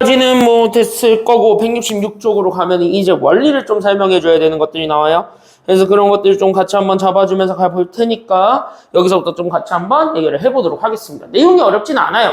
까지는 뭐 됐을 거고 166쪽으로 가면 이제 원리를 좀 설명해 줘야 되는 것들이 나와요. 그래서 그런 것들 좀 같이 한번 잡아주면서 가볼 테니까 여기서부터 좀 같이 한번 얘기를 해보도록 하겠습니다. 내용이 어렵진 않아요.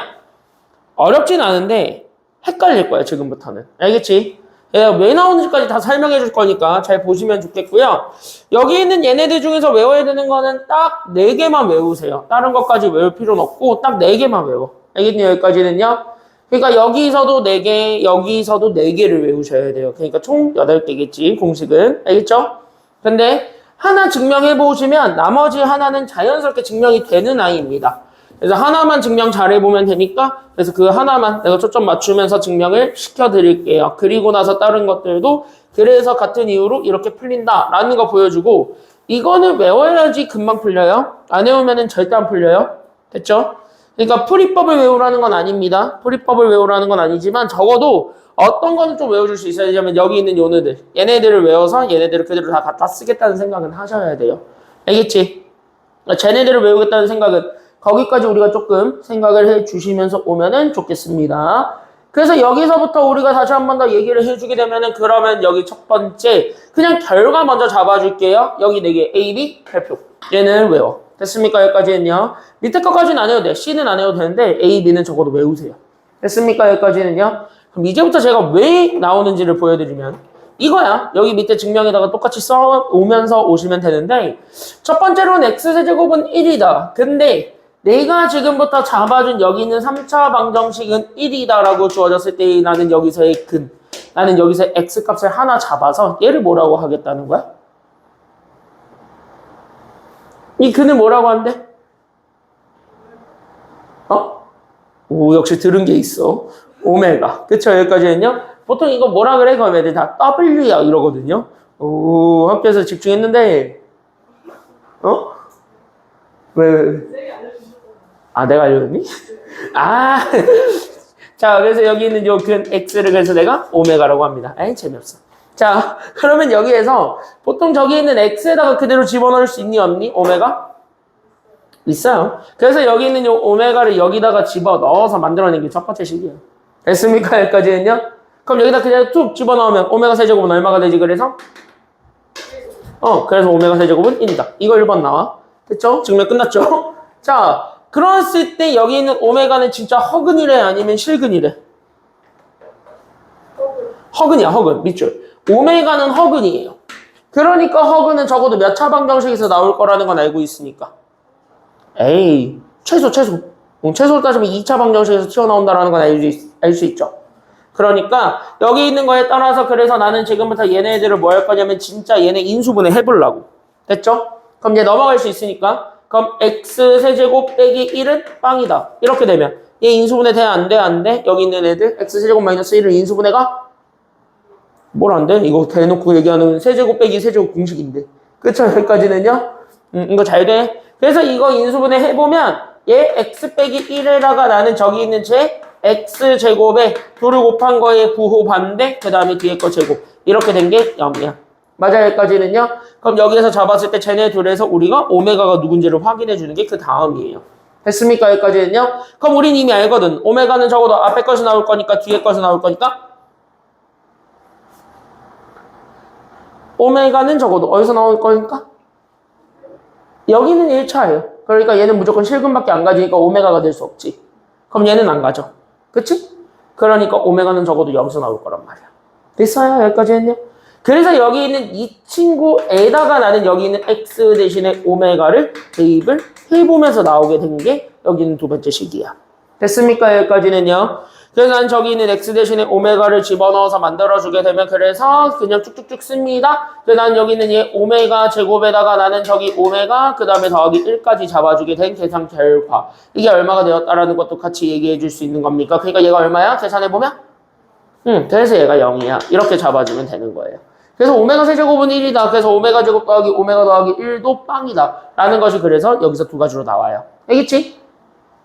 어렵진 않은데 헷갈릴 거야 지금부터는. 알겠지? 왜 나오는지까지 다 설명해 줄 거니까 잘 보시면 좋겠고요. 여기 있는 얘네들 중에서 외워야 되는 거는 딱 4개만 외우세요. 다른 것까지 외울 필요는 없고 딱 4개만 외워. 알겠니? 여기까지는요. 그러니까 여기서도 4개, 여기서도 4개를 외우셔야 돼요. 그러니까 총 8개겠지, 공식은. 알겠죠? 근데 하나 증명해 보시면 나머지 하나는 자연스럽게 증명이 되는 아이입니다. 그래서 하나만 증명 잘해보면 되니까 그래서 그 하나만 내가 초점 맞추면서 증명을 시켜드릴게요. 그리고 나서 다른 것들도 그래서 같은 이유로 이렇게 풀린다라는 거 보여주고 이거는 외워야지 금방 풀려요. 안 외우면 절대 안 풀려요. 됐죠? 그러니까 풀이법을 외우라는 건 아닙니다. 풀이법을 외우라는 건 아니지만 적어도 어떤 거는 좀 외워줄 수 있어야 되냐면 여기 있는 요네들 얘네들을 외워서 얘네들을 그대로 다 갖다 쓰겠다는 생각은 하셔야 돼요. 알겠지? 쟤네들을 외우겠다는 생각은 거기까지 우리가 조금 생각을 해 주시면서 오면은 좋겠습니다. 그래서 여기서부터 우리가 다시 한 번 더 얘기를 해주게 되면은 그러면 여기 첫 번째 그냥 결과 먼저 잡아줄게요. 여기 4개 A, B, 별표 얘는 외워. 됐습니까? 여기까지는요. 밑에 것까지는 안 해도 돼. C는 안 해도 되는데 A, B는 적어도 외우세요. 됐습니까? 여기까지는요. 그럼 이제부터 제가 왜 나오는지를 보여드리면 이거야. 여기 밑에 증명에다가 똑같이 써오면서 오시면 되는데 첫 번째로는 X세제곱은 1이다. 근데 내가 지금부터 잡아준 여기 있는 3차 방정식은 1이다 라고 주어졌을 때 나는 여기서의 근, 나는 여기서 X값을 하나 잡아서 얘를 뭐라고 하겠다는 거야? 이 근을 뭐라고 한대? 오, 역시 들은 게 있어. 오메가. 그쵸? 여기까지는요? 보통 이거 뭐라 그래? 그럼 애들 다 W야 이러거든요. 오, 학교에서 집중했는데, 왜? 아, 내가 알려줬니? 아, 자, 그래서 여기 있는 요 근 X를 그래서 내가 오메가라고 합니다. 에이, 재미없어. 자, 그러면 여기에서 보통 저기 있는 X에다가 그대로 집어넣을 수 있니, 없니? 오메가? 있어요. 그래서 여기 있는 요 오메가를 여기다가 집어넣어서 만들어낸 게 첫 번째 식이에요. 됐습니까? 여기까지는요? 그럼 여기다 그냥 툭 집어넣으면 오메가 세제곱은 얼마가 되지, 그래서? 그래서 오메가 세제곱은 1이다. 이거 1번 나와. 됐죠? 증명 끝났죠? 자, 그랬을 때 여기 있는 오메가는 진짜 허근이래 아니면 실근이래? 허근이야, 허근. 밑줄. 오메가는 허근이에요. 그러니까 허근은 적어도 몇 차 방정식에서 나올 거라는 건 알고 있으니까. 에이, 최소로 따지면 2차 방정식에서 튀어나온다는 건 알 수 있죠. 그러니까 여기 있는 거에 따라서 그래서 나는 지금부터 얘네들을 뭐 할 거냐면 진짜 얘네 인수분해 해보려고. 됐죠? 그럼 이제 넘어갈 수 있으니까 그럼 X세제곱 빼기 1은 빵이다. 이렇게 되면 얘 인수분해 돼? 안 돼? 안 돼? 여기 있는 애들 X세제곱 마이너스 1은 인수분해가 뭘 안 돼? 이거 대놓고 얘기하는 세제곱 빼기 세제곱 공식인데. 그쵸? 여기까지는요? 이거 잘 돼? 그래서 이거 인수분해 해보면 얘 X 빼기 1에다가 나는 저기 있는 제 X제곱에 2를 곱한 거에 부호 반대 그 다음에 뒤에 거 제곱 이렇게 된 게 0이야. 맞아? 여기까지는요? 그럼 여기에서 잡았을 때 쟤네 둘에서 우리가 오메가가 누군지를 확인해 주는 게 그 다음이에요. 됐습니까? 여기까지는요? 그럼 우린 이미 알거든. 오메가는 적어도 앞에 것이 나올 거니까 뒤에 것이 나올 거니까 오메가는 적어도 어디서 나올 거니까? 여기는 1차예요. 그러니까 얘는 무조건 실근밖에 안 가지니까 오메가가 될 수 없지. 그럼 얘는 안 가죠. 그치? 그러니까 오메가는 적어도 여기서 나올 거란 말이야. 됐어요? 여기까지 했네요. 그래서 여기 있는 이 친구에다가 나는 여기 있는 X 대신에 오메가를 대입을 해보면서 나오게 된 게 여기 있는 두 번째 식이야. 됐습니까? 여기까지는요. 그래서 난 저기 있는 X 대신에 오메가를 집어넣어서 만들어주게 되면 그래서 그냥 쭉쭉쭉 씁니다. 그래서 난 여기 있는 얘 오메가 제곱에다가 나는 저기 오메가 그 다음에 더하기 1까지 잡아주게 된 계산 결과. 이게 얼마가 되었다라는 것도 같이 얘기해 줄 수 있는 겁니까? 그러니까 얘가 얼마야? 계산해보면? 그래서 얘가 0이야. 이렇게 잡아주면 되는 거예요. 그래서 오메가 세제곱은 1이다. 그래서 오메가 제곱 더하기 오메가 더하기 1도 빵이다. 라는 것이 그래서 여기서 두 가지로 나와요. 알겠지?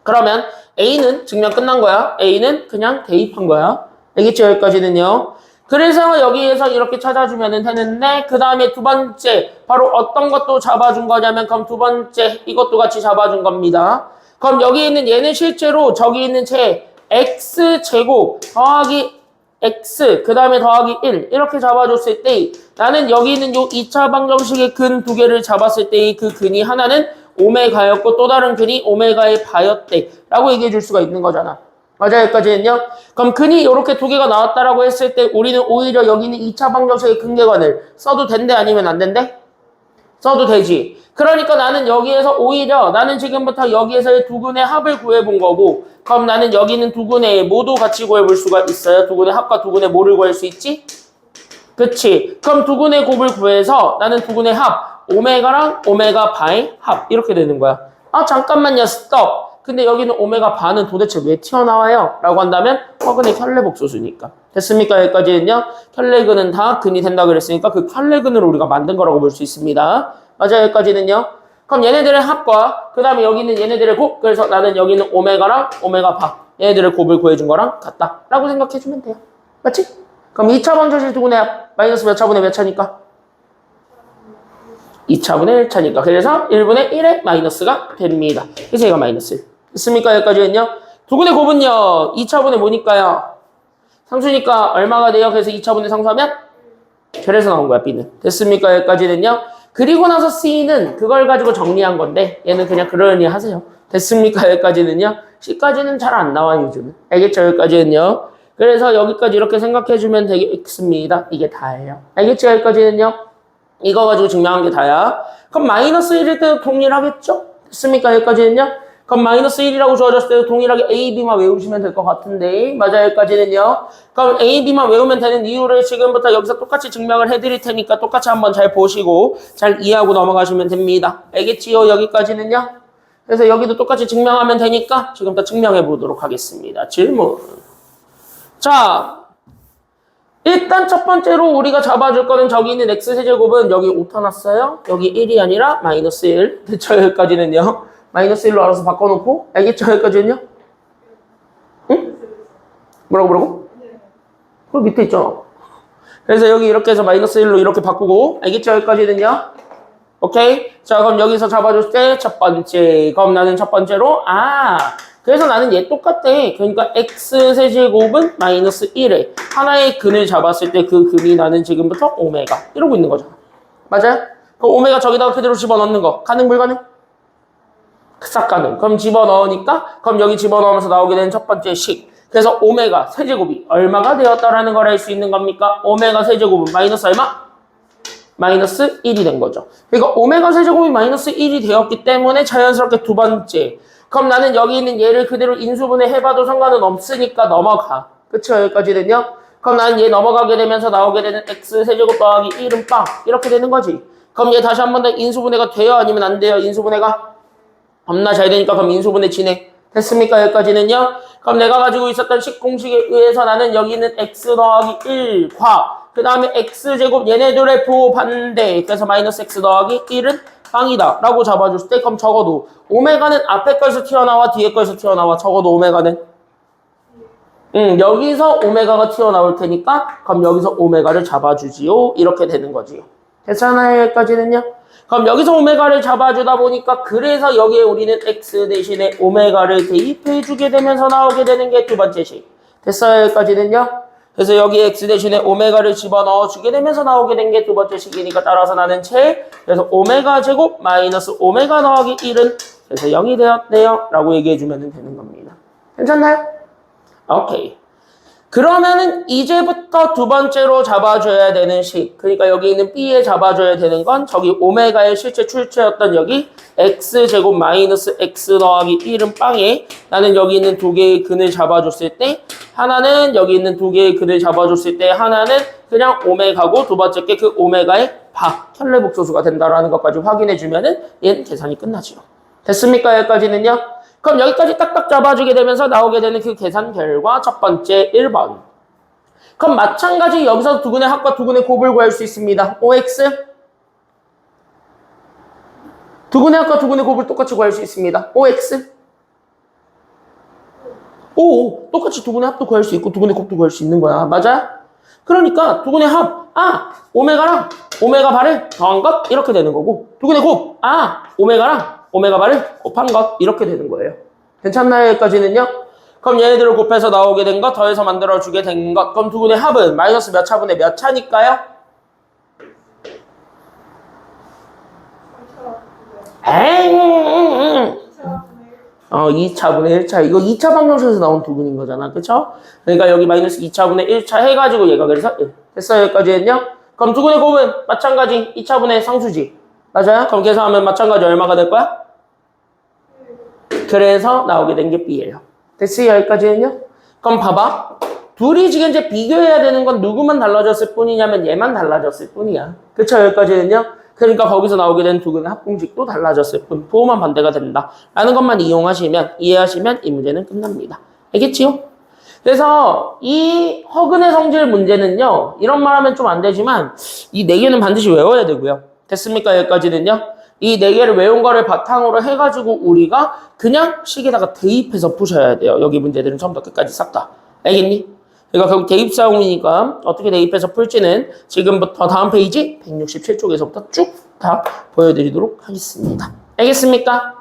그러면 A는 증명 끝난 거야. A는 그냥 대입한 거야. 알겠죠? 여기까지는요. 그래서 여기에서 이렇게 찾아주면 되는데 그 다음에 두 번째 바로 어떤 것도 잡아준 거냐면 그럼 두 번째 이것도 같이 잡아준 겁니다. 그럼 여기 있는 얘는 실제로 저기 있는 제 x제곱 더하기 x 그 다음에 더하기 1 이렇게 잡아줬을 때 나는 여기 있는 요 2차 방정식의 근 두 개를 잡았을 때 그 근이 하나는 오메가였고 또 다른 근이 오메가의 바였대 라고 얘기해 줄 수가 있는 거잖아. 맞아요? 여기까지는요? 그럼 근이 이렇게 두 개가 나왔다라고 했을 때 우리는 오히려 여기 있는 2차 방정식의 근계관을 써도 된대 아니면 안 된대? 써도 되지. 그러니까 나는 여기에서 오히려 나는 지금부터 여기에서의 두 근의 합을 구해본 거고 그럼 나는 여기 있는 두 근의 모두 같이 구해볼 수가 있어요. 두 근의 합과 두 근의 모를 구할 수 있지? 그치? 그럼 두 근의 곱을 구해서 나는 두 근의 합 오메가랑 오메가 바의 합 이렇게 되는 거야. 아 잠깐만요 스톱. 근데 여기는 오메가 바는 도대체 왜 튀어나와요? 라고 한다면 허근의 켤레복소수니까. 됐습니까? 여기까지는요. 켤레근은 다 근이 된다 그랬으니까 그 켤레근을 우리가 만든 거라고 볼 수 있습니다. 맞아요? 여기까지는요. 그럼 얘네들의 합과 그 다음에 여기는 얘네들의 곱 그래서 나는 여기는 오메가랑 오메가 바 얘네들의 곱을 구해준 거랑 같다 라고 생각해주면 돼요. 맞지? 그럼 2차 방정식 두근의 합 마이너스 몇 차분의 몇 차니까? 2차분의 1차니까 그래서 1분의 1의 마이너스가 됩니다. 그래서 얘가 마이너스 1. 됐습니까? 여기까지는요. 두근의 곱은요. 2차분의 뭐니까요? 상수니까 얼마가 돼요? 그래서 2차분의 상수하면? 그래서 나온 거야 B는. 됐습니까? 여기까지는요. 그리고 나서 C는 그걸 가지고 정리한 건데 얘는 그냥 그러니 하세요. 됐습니까? 여기까지는요. C까지는 잘 안 나와요 요즘은. 알겠죠? 여기까지는요. 그래서 여기까지 이렇게 생각해주면 되겠습니다. 이게 다예요. 알겠죠? 여기까지는요. 이거 가지고 증명한 게 다야. 그럼 마이너스 1일 때도 동일하겠죠? 됐습니까? 여기까지는요. 그럼 마이너스 1이라고 주어졌을 때도 동일하게 A, B만 외우시면 될 것 같은데 맞아요? 여기까지는요. 그럼 A, B만 외우면 되는 이유를 지금부터 여기서 똑같이 증명을 해드릴 테니까 똑같이 한번 잘 보시고 잘 이해하고 넘어가시면 됩니다. 알겠지요? 여기까지는요. 그래서 여기도 똑같이 증명하면 되니까 지금부터 증명해 보도록 하겠습니다. 질문. 자, 일단 첫 번째로 우리가 잡아줄 거는 저기 있는 x세제곱은 여기 5 타놨어요. 여기 1이 아니라 마이너스 1. 됐죠? 여기까지는요. 마이너스 1로 알아서 바꿔놓고 알겠죠? 여기까지는요? 응? 뭐라고? 그 밑에 있잖아. 그래서 여기 이렇게 해서 마이너스 1로 이렇게 바꾸고 알겠죠? 여기까지는요? 오케이? 자 그럼 여기서 잡아줄 때 첫 번째 그럼 나는 첫 번째로 그래서 나는 얘 똑같대. 그러니까 x세제곱은 마이너스 1에 하나의 근을 잡았을 때 그 근이 나는 지금부터 오메가 이러고 있는 거잖아. 맞아요? 그럼 오메가 저기다가 그대로 집어넣는 거 가능 불가능? 싹 가능. 그럼 집어넣으니까 그럼 여기 집어넣으면서 나오게 되는 첫 번째 식. 그래서 오메가 세제곱이 얼마가 되었다라는 걸 알 수 있는 겁니까? 오메가 세제곱은 마이너스 얼마? 마이너스 1이 된 거죠. 그러니까 오메가 세제곱이 마이너스 1이 되었기 때문에 자연스럽게 두 번째. 그럼 나는 여기 있는 얘를 그대로 인수분해 해봐도 상관은 없으니까 넘어가. 그쵸? 여기까지는요. 그럼 나는 얘 넘어가게 되면서 나오게 되는 x 세제곱 더하기 1은 빵. 이렇게 되는 거지. 그럼 얘 다시 한 번 더 인수분해가 돼요? 아니면 안 돼요? 인수분해가? 겁나 잘 되니까 그럼 인수분해 진행. 됐습니까? 여기까지는요. 그럼 내가 가지고 있었던 식 공식에 의해서 나는 여기 있는 x 더하기 1과 그 다음에 x제곱 얘네들의 부반대. 그래서 마이너스 x 더하기 1은 빵이다 라고 잡아줬을 때 그럼 적어도 오메가는 앞에 거에서 튀어나와 뒤에 거에서 튀어나와. 적어도 오메가는 여기서 오메가가 튀어나올 테니까 그럼 여기서 오메가를 잡아주지요. 이렇게 되는 거지요. 됐잖아요. 여기까지는요. 그럼 여기서 오메가를 잡아주다 보니까 그래서 여기에 우리는 x 대신에 오메가를 대입해주게 되면서 나오게 되는 게 두 번째 식. 됐어요. 여기까지는요. 그래서 여기 x 대신에 오메가를 집어넣어주게 되면서 나오게 된 게 두 번째 식이니까 따라서 나는 그래서 오메가 제곱 마이너스 오메가 더하기 1은 그래서 0이 되었대요 라고 얘기해주면 되는 겁니다. 괜찮나요? 오케이. 그러면은 이제부터 두 번째로 잡아줘야 되는 식. 그러니까 여기 있는 B에 잡아줘야 되는 건 저기 오메가의 실제 출처였던 여기 X제곱 마이너스 X 더하기 1은 빵에 나는 여기 있는 두 개의 근을 잡아줬을 때 하나는 여기 있는 두 개의 근을 잡아줬을 때 하나는 그냥 오메가고 두 번째 게 그 오메가의 켤레복소수가 된다라는 것까지 확인해주면은 얘는 계산이 끝나죠. 됐습니까? 여기까지는요? 그럼 여기까지 딱딱 잡아주게 되면서 나오게 되는 그 계산 결과 첫 번째 1번. 그럼 마찬가지 여기서 두근의 합과 두근의 곱을 구할 수 있습니다. OX. 두근의 합과 두근의 곱을 똑같이 구할 수 있습니다. OX. 오, 똑같이 두근의 합도 구할 수 있고 두근의 곱도 구할 수 있는 거야. 맞아? 그러니까 두근의 합, 오메가랑 오메가 바를 더한 것 이렇게 되는 거고 두근의 곱, 오메가랑 오메가 바를 곱한 것 이렇게 되는 거예요. 괜찮나요? 여기까지는요? 그럼 얘네들을 곱해서 나오게 된 것, 더해서 만들어주게 된 것. 그럼 두근의 합은 마이너스 몇 차분의 몇 차니까요? 2차분의 1차. 이거 2차 방정식에서 나온 두근인 거잖아. 그쵸? 그러니까 여기 마이너스 2차분의 1차 해가지고 얘가 그래서 1. 됐어요? 여기까지 했냐? 그럼 두근의 곱은 마찬가지 2차분의 상수지. 맞아요? 그럼 계산하면 마찬가지 얼마가 될 거야? 그래서 나오게 된 게 B예요. 됐어요? 여기까지 했냐? 그럼 봐봐. 둘이 지금 이제 비교해야 되는 건 누구만 달라졌을 뿐이냐면 얘만 달라졌을 뿐이야. 그쵸? 여기까지 했냐? 그러니까 거기서 나오게 된 두근의 합공식도 달라졌을 뿐. 부호만 반대가 된다. 라는 것만 이해하시면 이 문제는 끝납니다. 알겠지요? 그래서 이 허근의 성질 문제는요. 이런 말 하면 좀 안 되지만 이 4개는 반드시 외워야 되고요. 됐습니까? 여기까지는요. 이 4개를 외운 거를 바탕으로 해가지고 우리가 그냥 식에다가 대입해서 푸셔야 돼요. 여기 문제들은 처음부터 끝까지 싹 다. 알겠니? 그러니까 결국 대입 싸움이니까 어떻게 대입해서 풀지는 지금부터 다음 페이지 167쪽에서부터 쭉 다 보여드리도록 하겠습니다. 알겠습니까?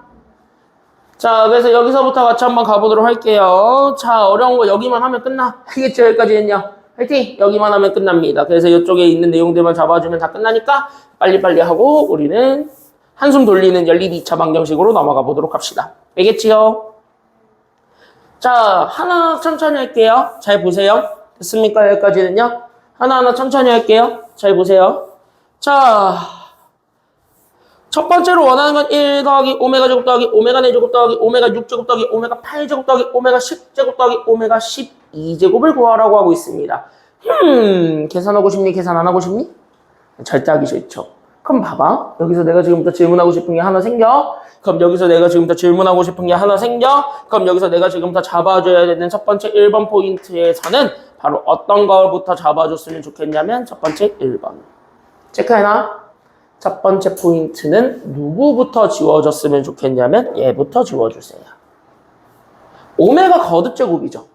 자, 그래서 여기서부터 같이 한번 가보도록 할게요. 자, 어려운 거 여기만 하면 끝나. 알겠죠? 여기까지 했냐? 화이팅! 여기만 하면 끝납니다. 그래서 이쪽에 있는 내용들만 잡아주면 다 끝나니까 빨리빨리 하고 우리는 한숨 돌리는 연립 2차 방정식으로 넘어가 보도록 합시다. 알겠지요? 자, 하나 천천히 할게요. 잘 보세요. 됐습니까? 여기까지는요. 하나하나 천천히 할게요. 잘 보세요. 자, 첫 번째로 원하는 건 1 더하기 오메가 제곱 더하기 오메가 4제곱 더하기 오메가 6제곱 더하기 오메가 8제곱 더하기 오메가 10제곱 더하기 오메가 12제곱을 구하라고 하고 있습니다. 계산하고 싶니? 계산 안 하고 싶니? 절대 하기 싫죠. 그럼 봐봐. 여기서 내가 지금부터 질문하고 싶은 게 하나 생겨. 그럼 여기서 내가 지금부터 질문하고 싶은 게 하나 생겨. 그럼 여기서 내가 지금부터 잡아줘야 되는 첫 번째 1번 포인트에서는 바로 어떤 걸부터 잡아줬으면 좋겠냐면 첫 번째 1번. 체크해놔. 첫 번째 포인트는 누구부터 지워줬으면 좋겠냐면 얘부터 지워주세요. 오메가 거듭제곱이죠.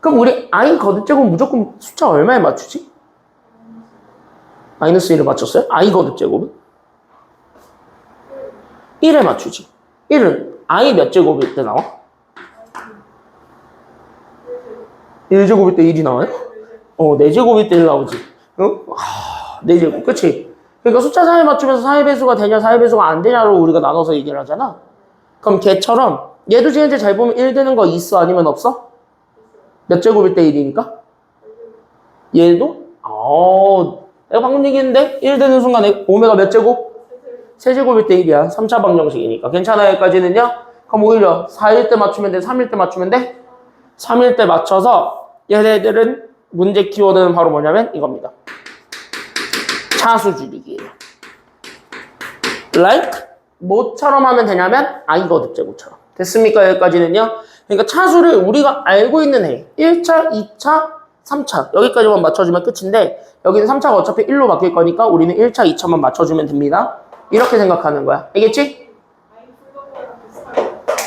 그럼 우리 I 거듭제곱 무조건 숫자 얼마에 맞추지? 마이너스 1을 맞췄어요? I 거듭제곱은? 1에 맞추지. 1은 I 몇 제곱일 때 나와? 1제곱일 때 1이 나와요? 4제곱일 때 1 나오지. 4제곱, 그치? 그러니까 숫자 4에 맞추면서 4의 배수가 되냐 4의 배수가 안 되냐로 우리가 나눠서 얘기를 하잖아. 그럼 걔처럼 얘도 지금 현재 잘 보면 1 되는 거 있어? 아니면 없어? 몇 제곱일 때 1이니까? 얘도? 내가 방금 얘기했는데 1 되는 순간 오메가 몇 제곱? 세제곱일 때 1이야. 3차 방정식이니까. 괜찮아요? 여기까지는요? 그럼 오히려 4일 때 맞추면 돼? 3일 때 맞추면 돼? 3일 때 맞춰서 얘네들은 문제 키워드는 바로 뭐냐면 이겁니다. 차수 줄이기예요. like 뭐처럼 하면 되냐면 I 거듭제곱처럼. 됐습니까? 여기까지는요? 그러니까 차수를 우리가 알고 있는 해. 1차, 2차, 3차 여기까지만 맞춰주면 끝인데 여기는 3차가 어차피 1로 바뀔 거니까 우리는 1차, 2차만 맞춰주면 됩니다. 이렇게 생각하는 거야. 알겠지?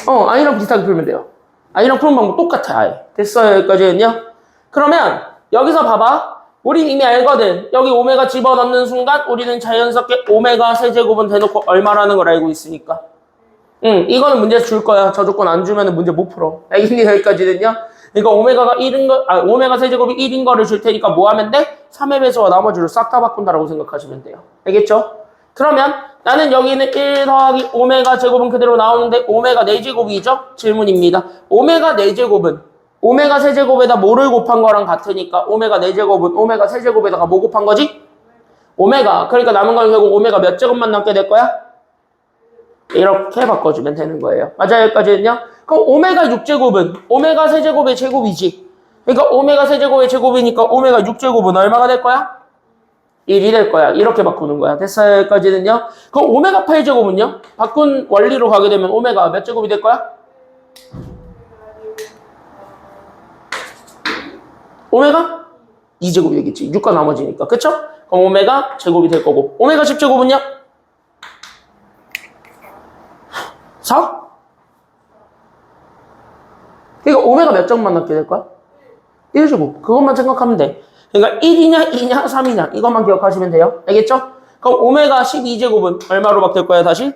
I랑 비슷하게 풀면 돼요. I랑 푸는 방법 똑같아. 아예. 됐어요? 여기까지는요? 그러면 여기서 봐봐. 우린 이미 알거든. 여기 오메가 집어넣는 순간 우리는 자연스럽게 오메가 세제곱은 대놓고 얼마라는 걸 알고 있으니까. 이거는 문제 줄 거야. 저 조건 안 주면 문제 못 풀어. 알겠니? 여기까지는요? 그러니까 오메가 세제곱이 1인 거를 줄 테니까 뭐 하면 돼? 3의 배수와 나머지를 싹 다 바꾼다라고 생각하시면 돼요. 알겠죠? 그러면 나는 여기는 1 더하기 오메가 제곱은 그대로 나오는데 오메가 4제곱이죠? 질문입니다. 오메가 4제곱은 오메가 세제곱에다 뭐를 곱한 거랑 같으니까 오메가 4제곱은 오메가 세제곱에다가 뭐 곱한 거지? 오메가. 그러니까 남은 건 결국 오메가 몇 제곱만 남게 될 거야? 이렇게 바꿔주면 되는 거예요. 맞아요? 여기까지는요? 그럼 오메가 6제곱은 오메가 세제곱의 제곱이지. 그러니까 오메가 세제곱의 제곱이니까 오메가 6제곱은 얼마가 될 거야? 1이 될 거야. 이렇게 바꾸는 거야. 됐어요? 여기까지는요? 그럼 오메가 8제곱은요? 바꾼 원리로 가게 되면 오메가 몇 제곱이 될 거야? 오메가 2제곱이 되겠지. 6과 나머지니까. 그쵸? 그럼 오메가 제곱이 될 거고. 오메가 10제곱은요? 4? 그러니까 오메가 몇 점만 남게 될 거야? 1제곱. 그것만 생각하면 돼. 그러니까 1이냐, 2냐, 3이냐. 이것만 기억하시면 돼요. 알겠죠? 그럼 오메가 12제곱은 얼마로 바뀔 거야, 다시?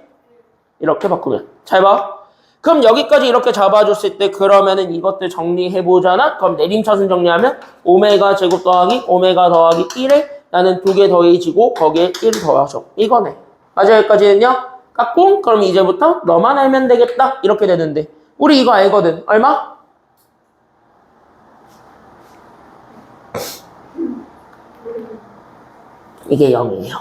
이렇게 바꾸면. 잘 봐. 그럼 여기까지 이렇게 잡아줬을 때 그러면은 이것들 정리해보잖아? 그럼 내림차순 정리하면 오메가 제곱 더하기 오메가 더하기 1에 나는 2개 더해지고 거기에 1 더하죠. 이거네. 맞아 여기까지는요? 깎고 그럼 이제부터 너만 알면 되겠다. 이렇게 되는데 우리 이거 알거든. 얼마? 이게 0이에요.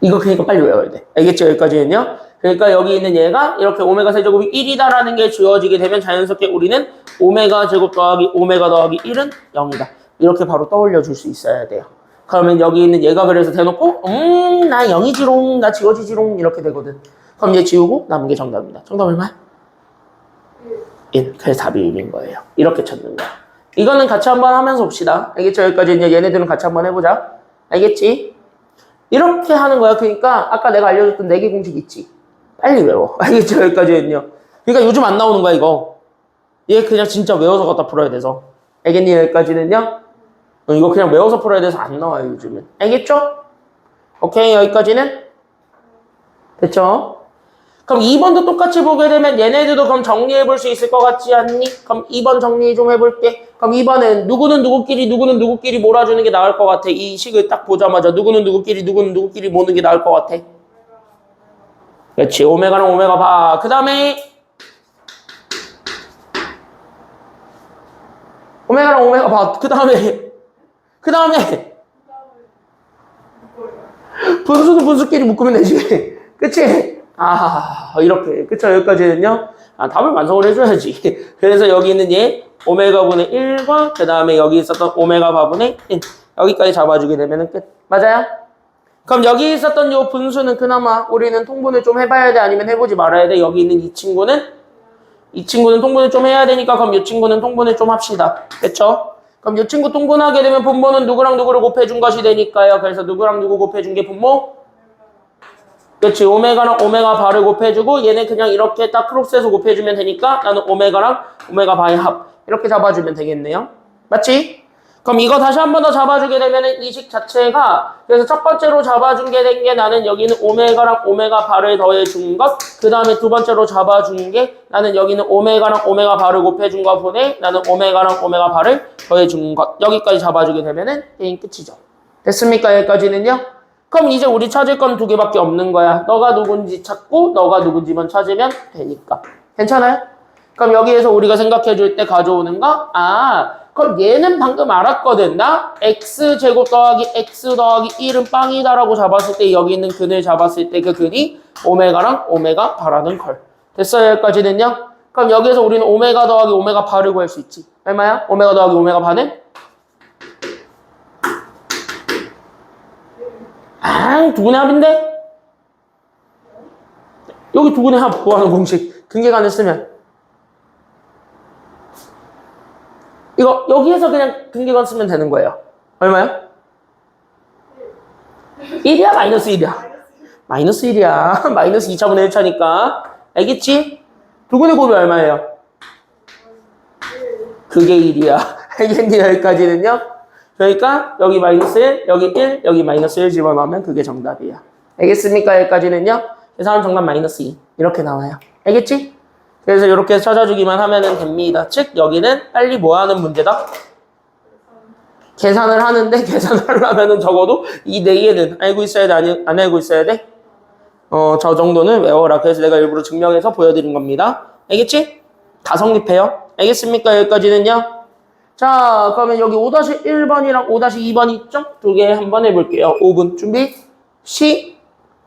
이거 그러니까 빨리 외워야 돼. 알겠죠? 여기까지는요? 그러니까 여기 있는 얘가 이렇게 오메가 세제곱이 1이다라는 게 주어지게 되면 자연스럽게 우리는 오메가 제곱 더하기 오메가 더하기 1은 0이다. 이렇게 바로 떠올려 줄 수 있어야 돼요. 그러면 여기 있는 얘가 그래서 대놓고 나 0이지롱 나 지워지지롱 이렇게 되거든. 그럼 얘 지우고 남은 게 정답입니다. 정답 얼마야? 1. 그래서 답이 1인 거예요. 이렇게 찾는 거야. 이거는 같이 한번 하면서 봅시다. 알겠죠? 여기까지 이제 얘네들은 같이 한번 해보자. 알겠지? 이렇게 하는 거야. 그러니까 아까 내가 알려줬던 내기 공식 있지? 빨리 외워. 알겠죠? 여기까지는요. 그러니까 요즘 안 나오는 거야 이거. 얘 그냥 진짜 외워서 갖다 풀어야 돼서. 알겠니? 여기까지는요. 이거 그냥 외워서 풀어야 돼서 안 나와요 요즘은. 알겠죠? 오케이 여기까지는? 됐죠? 그럼 2번도 똑같이 보게 되면 얘네들도 그럼 정리해 볼 수 있을 것 같지 않니? 그럼 2번 정리 좀 해볼게. 그럼 2번은 누구는 누구끼리 몰아주는 게 나을 것 같아. 이 식을 딱 보자마자 누구는 누구끼리 모는 게 나을 것 같아. 그렇지. 오메가랑 오메가 봐. 그 다음에 오메가랑 오메가 봐. 그 다음에 분수는 분수끼리 묶으면 되지. 그치? 이렇게. 그쵸? 여기까지는요. 답을 완성을 해줘야지. 그래서 여기 있는 얘 오메가분의 1과 그 다음에 여기 있었던 오메가 바분의 1 여기까지 잡아주게 되면 끝. 맞아요? 그럼 여기 있었던 요 분수는 그나마 우리는 통분을 좀 해봐야 돼? 아니면 해보지 말아야 돼? 여기 있는 이 친구는 통분을 좀 해야 되니까 그럼 이 친구는 통분을 좀 합시다. 그쵸? 그럼 이 친구 통분하게 되면 분모는 누구랑 누구를 곱해준 것이 되니까요. 그래서 누구랑 누구 곱해준 게 분모? 그렇지. 오메가랑 오메가 바를 곱해주고 얘네 그냥 이렇게 딱 크로스해서 곱해주면 되니까 나는 오메가랑 오메가 바의 합 이렇게 잡아주면 되겠네요. 맞지? 그럼 이거 다시 한 번 더 잡아주게 되면 이 식 자체가 그래서 첫 번째로 잡아준 게 된 게 나는 여기는 오메가랑 오메가 바를 더해준 것 그 다음에 두 번째로 잡아준 게 나는 여기는 오메가랑 오메가 바를 곱해준 것 보내 나는 오메가랑 오메가 바를 더해준 것 여기까지 잡아주게 되면 게임 끝이죠. 됐습니까? 여기까지는요? 그럼 이제 우리 찾을 건 두 개밖에 없는 거야. 너가 누군지 찾고 너가 누군지만 찾으면 되니까. 괜찮아요? 그럼 여기에서 우리가 생각해 줄 때 가져오는 거? 그럼 얘는 방금 알았거든. 나 x제곱 더하기 x 더하기 1은 빵이다라고 잡았을 때 여기 있는 근을 잡았을 때 그 근이 오메가랑 오메가 바라는 걸. 됐어요? 여기까지는요? 그럼 여기에서 우리는 오메가 더하기 오메가 바를 구할 수 있지. 얼마야? 오메가 더하기 오메가 바는? 두분의 합인데? 여기 두분의 합 구하는 공식 근계간을 쓰면 이거 여기에서 그냥 근계간 쓰면 되는 거예요. 얼마야? 1이야 마이너스 1이야? 마이너스 1이야. 마이너스 2차분의 1차니까 알겠지? 두분의 곱이 얼마예요? 그게 1이야. 알겠니? 여기까지는요? 그러니까 여기 마이너스 1, 여기 1, 여기 마이너스 1 집어넣으면 그게 정답이야. 알겠습니까? 여기까지는요? 그래서 정답 마이너스 2 이렇게 나와요. 알겠지? 그래서 이렇게 찾아주기만 하면 됩니다. 즉 여기는 빨리 뭐 하는 문제다? 계산을 하는데 계산을 하려면 적어도 이 내에는 알고 있어야 돼? 안 알고 있어야 돼? 저 정도는 외워라. 그래서 내가 일부러 증명해서 보여드린 겁니다. 알겠지? 다 성립해요. 알겠습니까? 여기까지는요? 자, 그러면 여기 5-1번이랑 5-2번 있죠? 두 개 한번 해볼게요. 5분 준비,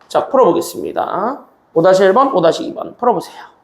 자, 풀어보겠습니다. 5-1번, 5-2번 풀어보세요.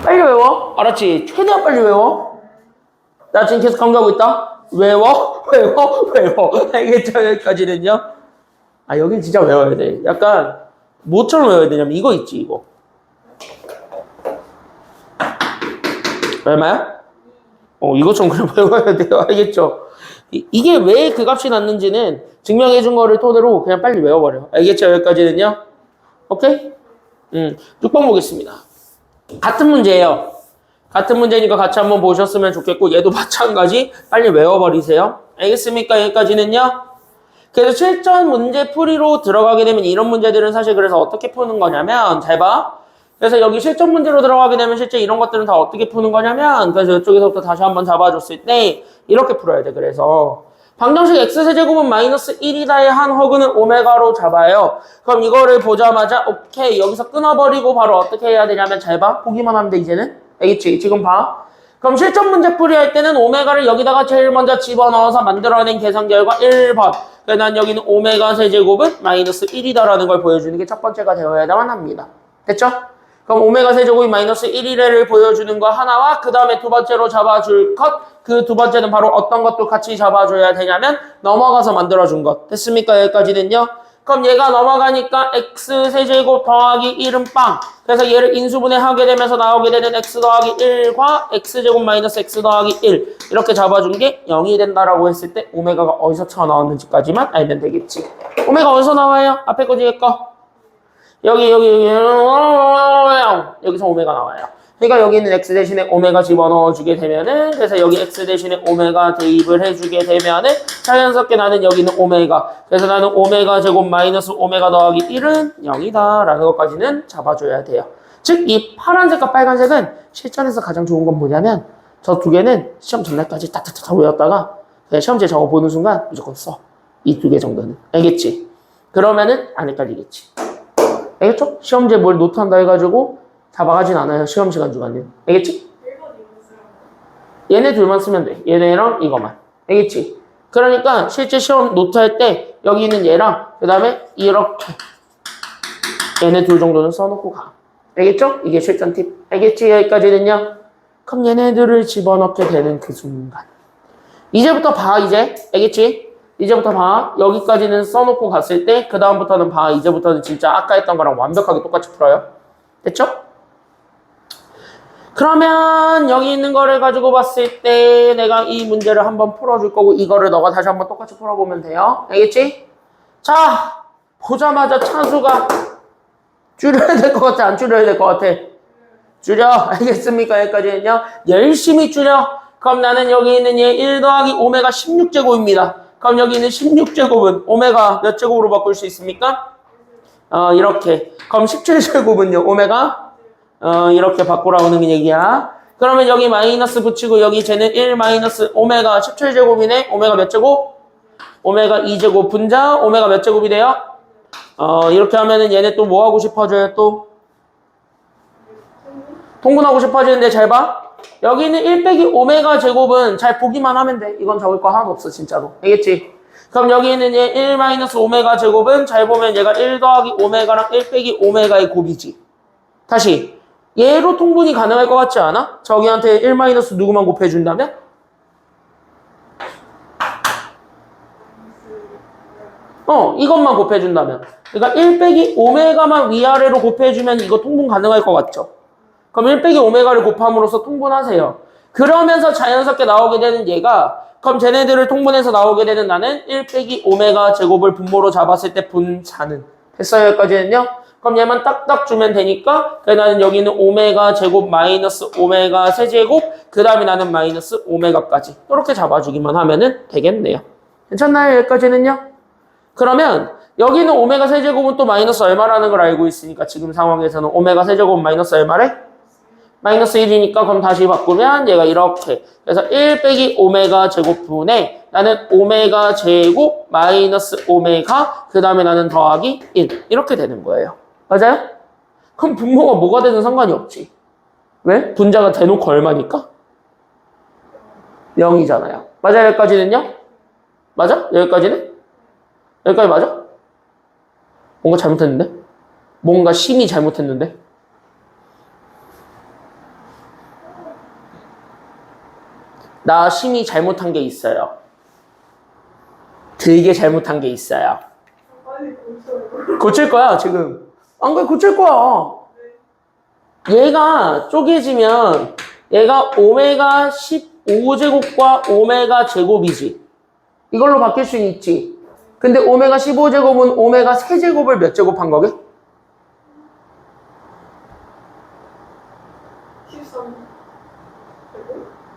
빨리 외워. 알았지? 최대한 빨리 외워. 나 지금 계속 강조하고 있다. 외워, 외워, 외워. 알겠죠? 여기까지는요. 아, 여긴 진짜 외워야 돼. 약간 뭐처럼 외워야 되냐면 이거 있지, 이거. 얼마야? 이것처럼 그냥 외워야 돼요. 알겠죠? 이게 왜 그 값이 났는지는 증명해 준 거를 토대로 그냥 빨리 외워버려. 알겠죠? 여기까지는요. 오케이? 6번 보겠습니다. 같은 문제예요. 같은 문제니까 같이 한번 보셨으면 좋겠고 얘도 마찬가지 빨리 외워버리세요. 알겠습니까? 여기까지는요. 그래서 실전 문제 풀이로 들어가게 되면 이런 문제들은 사실 그래서 어떻게 푸는 거냐면 잘 봐. 그래서 여기 실전 문제로 들어가게 되면 실제 이런 것들은 다 어떻게 푸는 거냐면 그래서 이쪽에서부터 다시 한번 잡아줬을 때 이렇게 풀어야 돼. 그래서 방정식 x세제곱은 마이너스 1이다의 한 허그는 오메가로 잡아요. 그럼 이거를 보자마자 오케이 여기서 끊어버리고 바로 어떻게 해야 되냐면 잘 봐. 보기만 하면 돼 이제는. 알겠지? 지금 봐. 그럼 실전 문제 풀이할 때는 오메가를 여기다가 제일 먼저 집어넣어서 만들어낸 계산 결과 1번. 그래서 난 여기는 오메가 세제곱은 마이너스 1이다라는 걸 보여주는 게 첫 번째가 되어야만 합니다. 됐죠? 그럼 오메가 세제곱이 마이너스 1이래를 보여주는 거 하나와 그 다음에 두 번째로 잡아줄 것. 그 두 번째는 바로 어떤 것도 같이 잡아줘야 되냐면 넘어가서 만들어준 것. 됐습니까? 여기까지는요. 그럼 얘가 넘어가니까 x 세제곱 더하기 1은 빵. 그래서 얘를 인수분해하게 되면서 나오게 되는 x 더하기 1과 x제곱 마이너스 x 더하기 1 이렇게 잡아준 게 0이 된다라고 했을 때 오메가가 어디서 튀어나왔는지까지만 알면 되겠지. 오메가 어디서 나와요? 앞에 거 뒤에 거. 여기 여기서 오메가 나와요. 그러니까 여기는 x 대신에 오메가 집어넣어주게 되면은 그래서 여기 x 대신에 오메가 대입을 해주게 되면은 자연스럽게 나는 여기는 오메가 그래서 나는 오메가 제곱 마이너스 오메가 더하기 1은 0이다 라는 것까지는 잡아줘야 돼요. 즉 이 파란색과 빨간색은 실전에서 가장 좋은 건 뭐냐면 저 두 개는 시험 전날까지 딱딱딱 외웠다가 그냥 시험지에 적어 보는 순간 무조건 써. 이 두 개 정도는. 알겠지? 그러면은 안 헷갈리겠지. 알겠죠? 시험지에 뭘 노트한다 해가지고 잡아가진 않아요. 시험 시간 주간은. 알겠지? 얘네 둘만 쓰면 돼. 얘네랑 이거만. 알겠지? 그러니까 실제 시험 노트할 때 여기 있는 얘랑 그 다음에 이렇게 얘네 둘 정도는 써놓고 가. 알겠죠? 이게 실전 팁. 알겠지? 여기까지는요. 그럼 얘네들을 집어넣게 되는 그 순간. 이제부터 봐 이제. 알겠지? 이제부터 봐. 여기까지는 써놓고 갔을 때 그 다음부터는 봐. 이제부터는 진짜 아까 했던 거랑 완벽하게 똑같이 풀어요. 됐죠? 그러면 여기 있는 거를 가지고 봤을 때 내가 이 문제를 한번 풀어줄 거고 이거를 너가 다시 한번 똑같이 풀어보면 돼요. 알겠지? 자, 보자마자 차수가 줄여야 될 것 같아? 안 줄여야 될 것 같아? 줄여. 알겠습니까? 여기까지는요. 열심히 줄여. 그럼 나는 여기 있는 얘 1 더하기 오메가 16제곱입니다. 그럼 여기 있는 16제곱은 오메가 몇 제곱으로 바꿀 수 있습니까? 이렇게. 그럼 17제곱은요? 오메가 이렇게 바꾸라는 얘기야. 그러면 여기 마이너스 붙이고 여기 쟤는 1 마이너스 오메가 17제곱이네. 오메가 몇 제곱? 오메가 2제곱 분자 오메가 몇 제곱이 돼요? 이렇게 하면은 얘네 또 뭐 하고 싶어져요 또? 통분하고 싶어지는데 잘 봐. 여기는 1 빼기 오메가 제곱은 잘 보기만 하면 돼. 이건 적을 거 하나도 없어 진짜로. 알겠지? 그럼 여기 있는 얘 1 마이너스 오메가 제곱은 잘 보면 얘가 1 더하기 오메가랑 1 빼기 오메가의 곱이지. 다시 얘로 통분이 가능할 것 같지 않아? 저기한테 1 마이너스 누구만 곱해준다면? 이것만 곱해준다면. 그러니까 1 빼기 오메가만 위아래로 곱해주면 이거 통분 가능할 것 같죠? 그럼 1 빼기 오메가를 곱함으로써 통분하세요. 그러면서 자연스럽게 나오게 되는 얘가 그럼 쟤네들을 통분해서 나오게 되는 나는 1 빼기 오메가 제곱을 분모로 잡았을 때 분자는 됐어요 여기까지는요? 그럼 얘만 딱딱 주면 되니까 나는 여기는 오메가 제곱 마이너스 오메가 세제곱 그 다음에 나는 마이너스 오메가까지 이렇게 잡아주기만 하면은 되겠네요. 괜찮나요 여기까지는요? 그러면 여기는 오메가 세제곱은 또 마이너스 얼마라는 걸 알고 있으니까 지금 상황에서는 오메가 세제곱 마이너스 얼마래? 마이너스 1이니까 그럼 다시 바꾸면 얘가 이렇게 그래서 1 빼기 오메가 제곱분에 나는 오메가 제곱 마이너스 오메가 그 다음에 나는 더하기 1 이렇게 되는 거예요. 맞아요? 그럼 분모가 뭐가 되든 상관이 없지. 왜? 분자가 대놓고 얼마니까? 0이잖아요. 맞아요? 여기까지는요? 맞아? 여기까지는? 여기까지 맞아? 뭔가 잘못했는데? 뭔가 심히 잘못했는데? 나 심히 잘못한 게 있어요. 되게 잘못한 게 있어요. 빨리 고쳐요. 고칠 거야, 지금. 안 그래, 고칠 거야. 얘가 쪼개지면 얘가 오메가 15제곱과 오메가 제곱이지. 이걸로 바뀔 수는 있지. 근데 오메가 15제곱은 오메가 세제곱을 몇 제곱한 거게?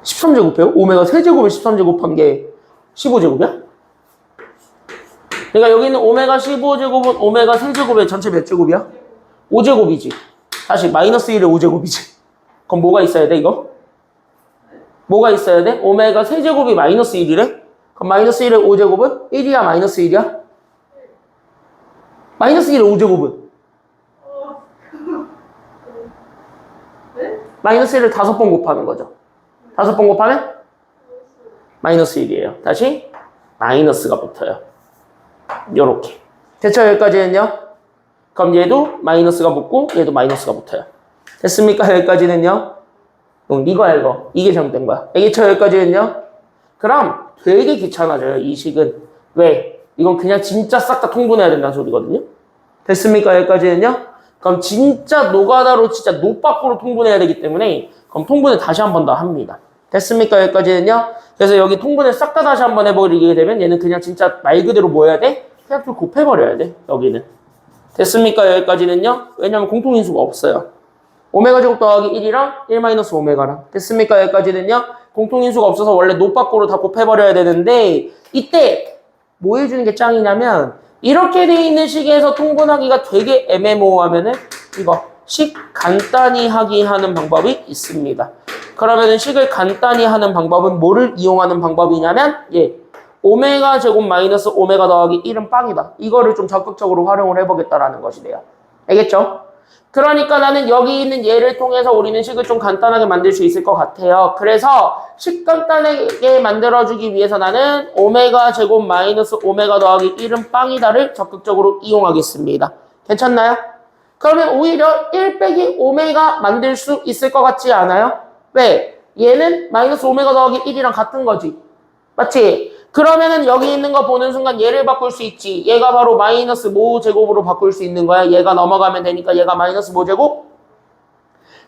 13제곱해요? 오메가 세제곱을 13제곱한 게 15제곱이야? 그러니까 여기 있는 오메가 15제곱은 오메가 세제곱의 전체 몇 제곱이야? 5제곱이지. 다시 마이너스 1의 5제곱이지. 그럼 뭐가 있어야 돼, 이거? 뭐가 있어야 돼? 오메가 세제곱이 마이너스 1이래? 그럼 마이너스 1의 5제곱은 1이야, 마이너스 1이야? 마이너스 1의 5제곱은? 네? 마이너스 1을 5번 곱하는 거죠. 5번 곱하면? 마이너스 1이에요. 다시 마이너스가 붙어요. 요렇게. 됐죠? 여기까지는요? 그럼 얘도 마이너스가 붙고 얘도 마이너스가 붙어요. 됐습니까? 여기까지는요? 이거야 이거. 이게 잘못된 거야. 알겠죠? 여기까지는요? 그럼 되게 귀찮아져요. 이 식은. 왜? 이건 그냥 진짜 싹 다 통분해야 된다는 소리거든요. 됐습니까? 여기까지는요? 그럼 진짜 노가다로 진짜 노빠꾸로 통분해야 되기 때문에 그럼 통분을 다시 한 번 더 합니다. 됐습니까? 여기까지는요? 그래서 여기 통분을 싹 다 다시 한 번 해버리게 되면 얘는 그냥 진짜 말 그대로 뭐 해야 돼? 그냥 좀 곱해버려야 돼. 여기는. 됐습니까? 여기까지는요? 왜냐면 공통인수가 없어요. 오메가 제곱 더하기 1이랑 1 마이너스 오메가랑. 됐습니까? 여기까지는요? 공통인수가 없어서 원래 노빠꾸로 다 곱해버려야 되는데 이때 뭐 해주는 게 짱이냐면 이렇게 돼 있는 식에서 통분하기가 되게 애매모호하면은 이거 식 간단히 하기 하는 방법이 있습니다. 그러면은 식을 간단히 하는 방법은 뭐를 이용하는 방법이냐면 오메가 제곱 마이너스 오메가 더하기 1은 빵이다. 이거를 좀 적극적으로 활용을 해보겠다라는 것이 돼요. 알겠죠? 그러니까 나는 여기 있는 예를 통해서 우리는 식을 좀 간단하게 만들 수 있을 것 같아요. 그래서 식 간단하게 만들어주기 위해서 나는 오메가 제곱 마이너스 오메가 더하기 1은 빵이다를 적극적으로 이용하겠습니다. 괜찮나요? 그러면 오히려 1 빼기 오메가 만들 수 있을 것 같지 않아요? 왜? 얘는 마이너스 오메가 더하기 1이랑 같은 거지. 맞지? 그러면은 여기 있는 거 보는 순간 얘를 바꿀 수 있지. 얘가 바로 마이너스 모 제곱으로 바꿀 수 있는 거야. 얘가 넘어가면 되니까 얘가 마이너스 모 제곱?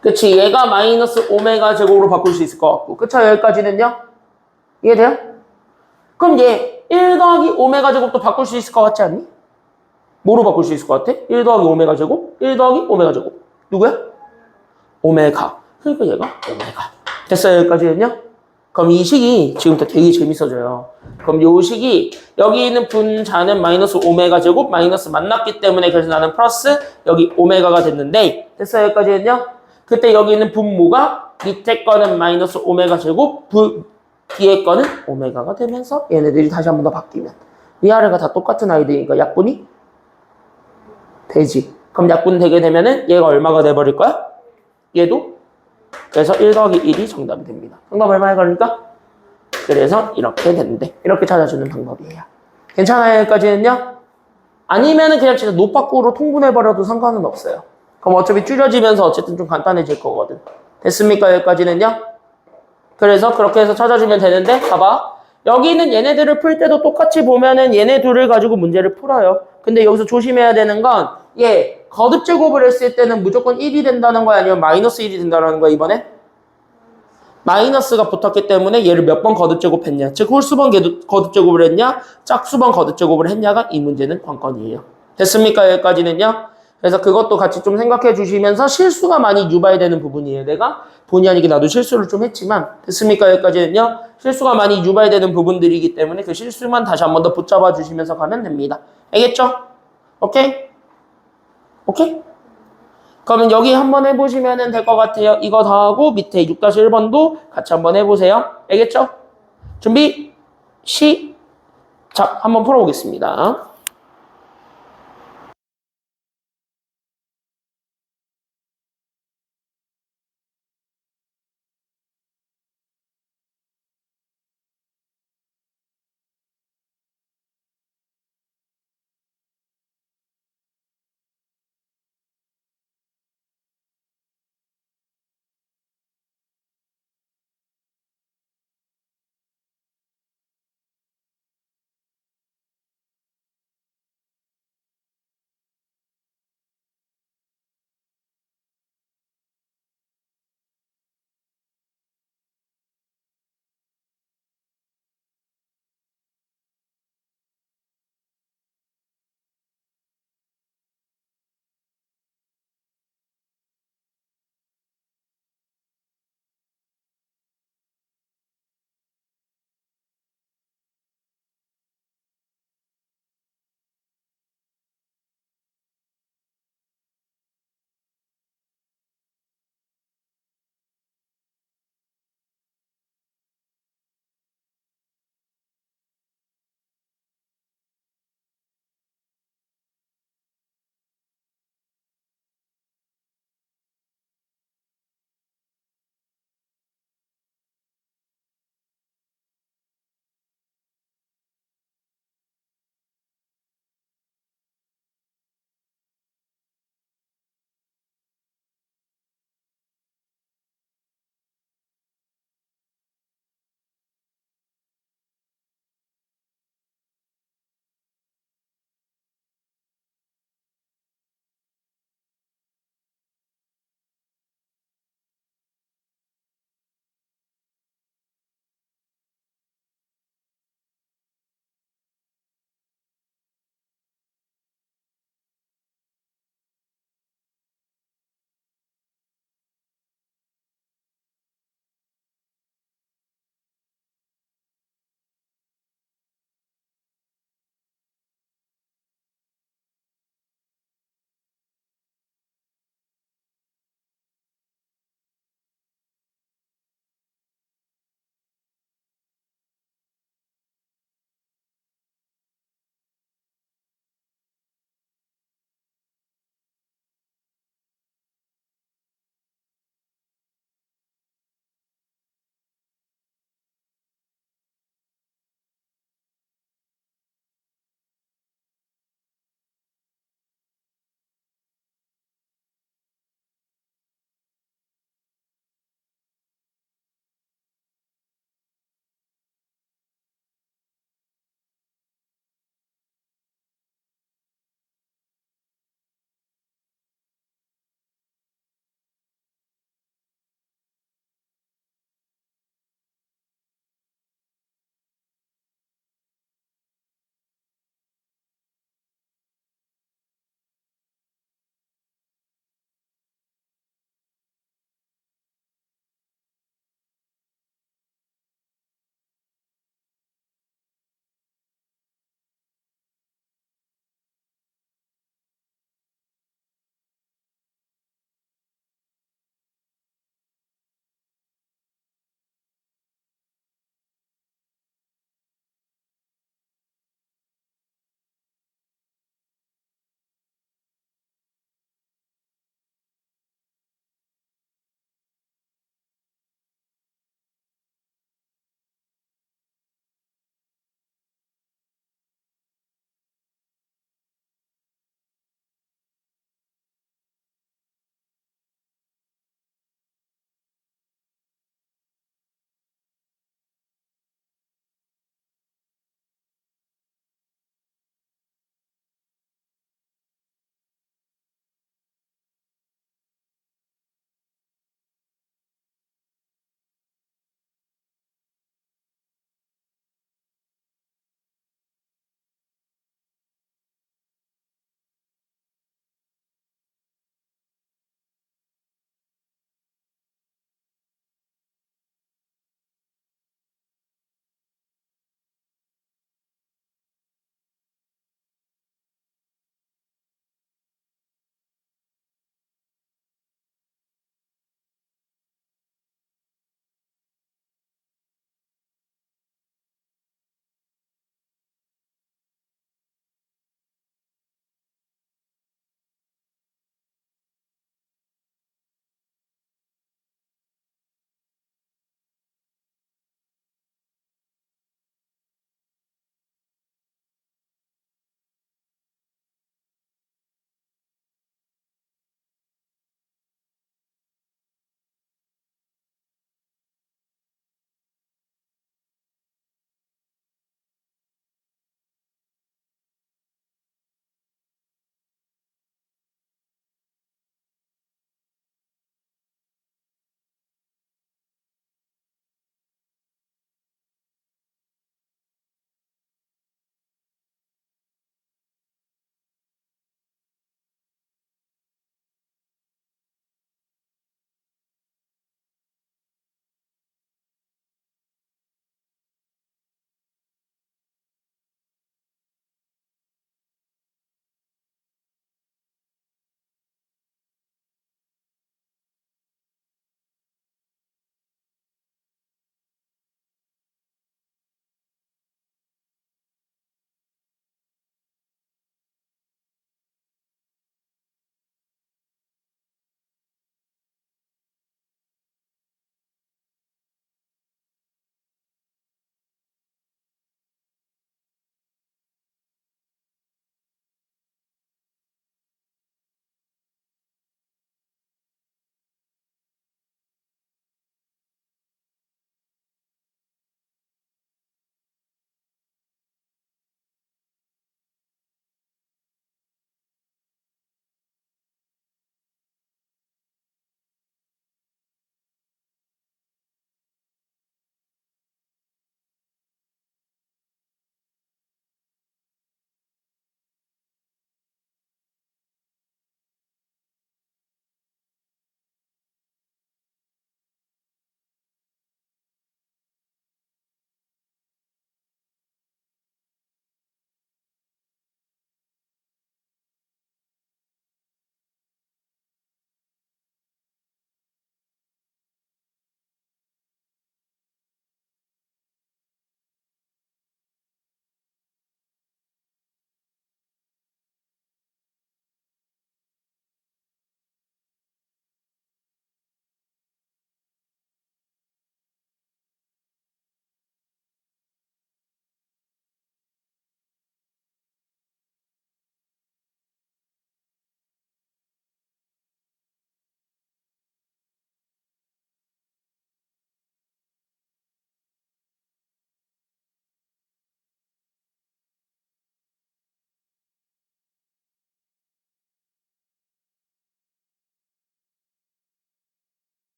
그치? 얘가 마이너스 오메가 제곱으로 바꿀 수 있을 것 같고. 그쵸? 여기까지는요? 이해돼요? 그럼 얘 1 더하기 오메가 제곱도 바꿀 수 있을 것 같지 않니? 뭐로 바꿀 수 있을 것 같아? 1 더하기 오메가 제곱? 1 더하기 오메가 제곱. 누구야? 오메가. 그러니까 얘가 오메가. 됐어요? 여기까지는요? 그럼 이 식이 지금부터 되게 재밌어져요. 그럼 이 식이 여기 있는 분자는 마이너스 오메가 제곱 마이너스 만났기 때문에 그래서 나는 플러스 여기 오메가가 됐는데 됐어요? 여기까지는요? 그때 여기 있는 분모가 밑에 거는 마이너스 오메가 제곱 뒤에 거는 오메가가 되면서 얘네들이 다시 한 번 더 바뀌면 위아래가 다 똑같은 아이들이니까 약분이 되지. 그럼 약분 되게 되면은 얘가 얼마가 돼버릴 거야? 얘도 그래서 1 더하기 1이 정답이 됩니다. 정답 얼마에 걸릴까? 그래서 이렇게 되는데 이렇게 찾아주는 방법이에요. 괜찮아요? 여기까지는요? 아니면은 그냥 진짜 노빠꾸로 통분해버려도 상관은 없어요. 그럼 어차피 줄여지면서 어쨌든 좀 간단해질 거거든. 됐습니까? 여기까지는요? 그래서 그렇게 해서 찾아주면 되는데 봐봐. 여기 있는 얘네들을 풀 때도 똑같이 보면은 얘네 둘을 가지고 문제를 풀어요. 근데 여기서 조심해야 되는 건 거듭 제곱을 했을 때는 무조건 1이 된다는 거야? 아니면 마이너스 1이 된다는 거야 이번에? 마이너스가 붙었기 때문에 얘를 몇 번 거듭 제곱했냐? 즉 홀수번 거듭 제곱을 했냐? 짝수번 거듭 제곱을 했냐가 이 문제는 관건이에요. 됐습니까? 여기까지는요? 그래서 그것도 같이 좀 생각해 주시면서 실수가 많이 유발되는 부분이에요. 내가 본의 아니게 나도 실수를 좀 했지만 됐습니까? 여기까지는요? 실수가 많이 유발되는 부분들이기 때문에 그 실수만 다시 한 번 더 붙잡아 주시면서 가면 됩니다. 알겠죠? 오케이? 오케이? 그러면 여기 한번 해보시면 될 것 같아요. 이거 다 하고 밑에 6-1번도 같이 한번 해보세요. 알겠죠? 준비, 시작! 한번 풀어보겠습니다.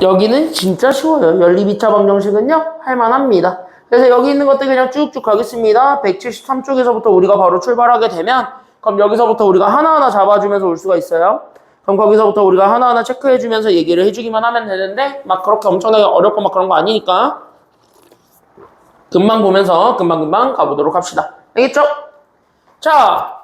여기는 진짜 쉬워요. 연립 2차 방정식은요, 할만합니다. 그래서 여기 있는 것들 그냥 쭉쭉 가겠습니다. 173쪽에서부터 우리가 바로 출발하게 되면, 그럼 여기서부터 우리가 하나하나 잡아주면서 올 수가 있어요. 그럼 거기서부터 우리가 하나하나 체크해주면서 얘기를 해주기만 하면 되는데, 막 그렇게 엄청나게 어렵고 막 그런 거 아니니까, 금방 보면서 금방금방 가보도록 합시다. 알겠죠? 자,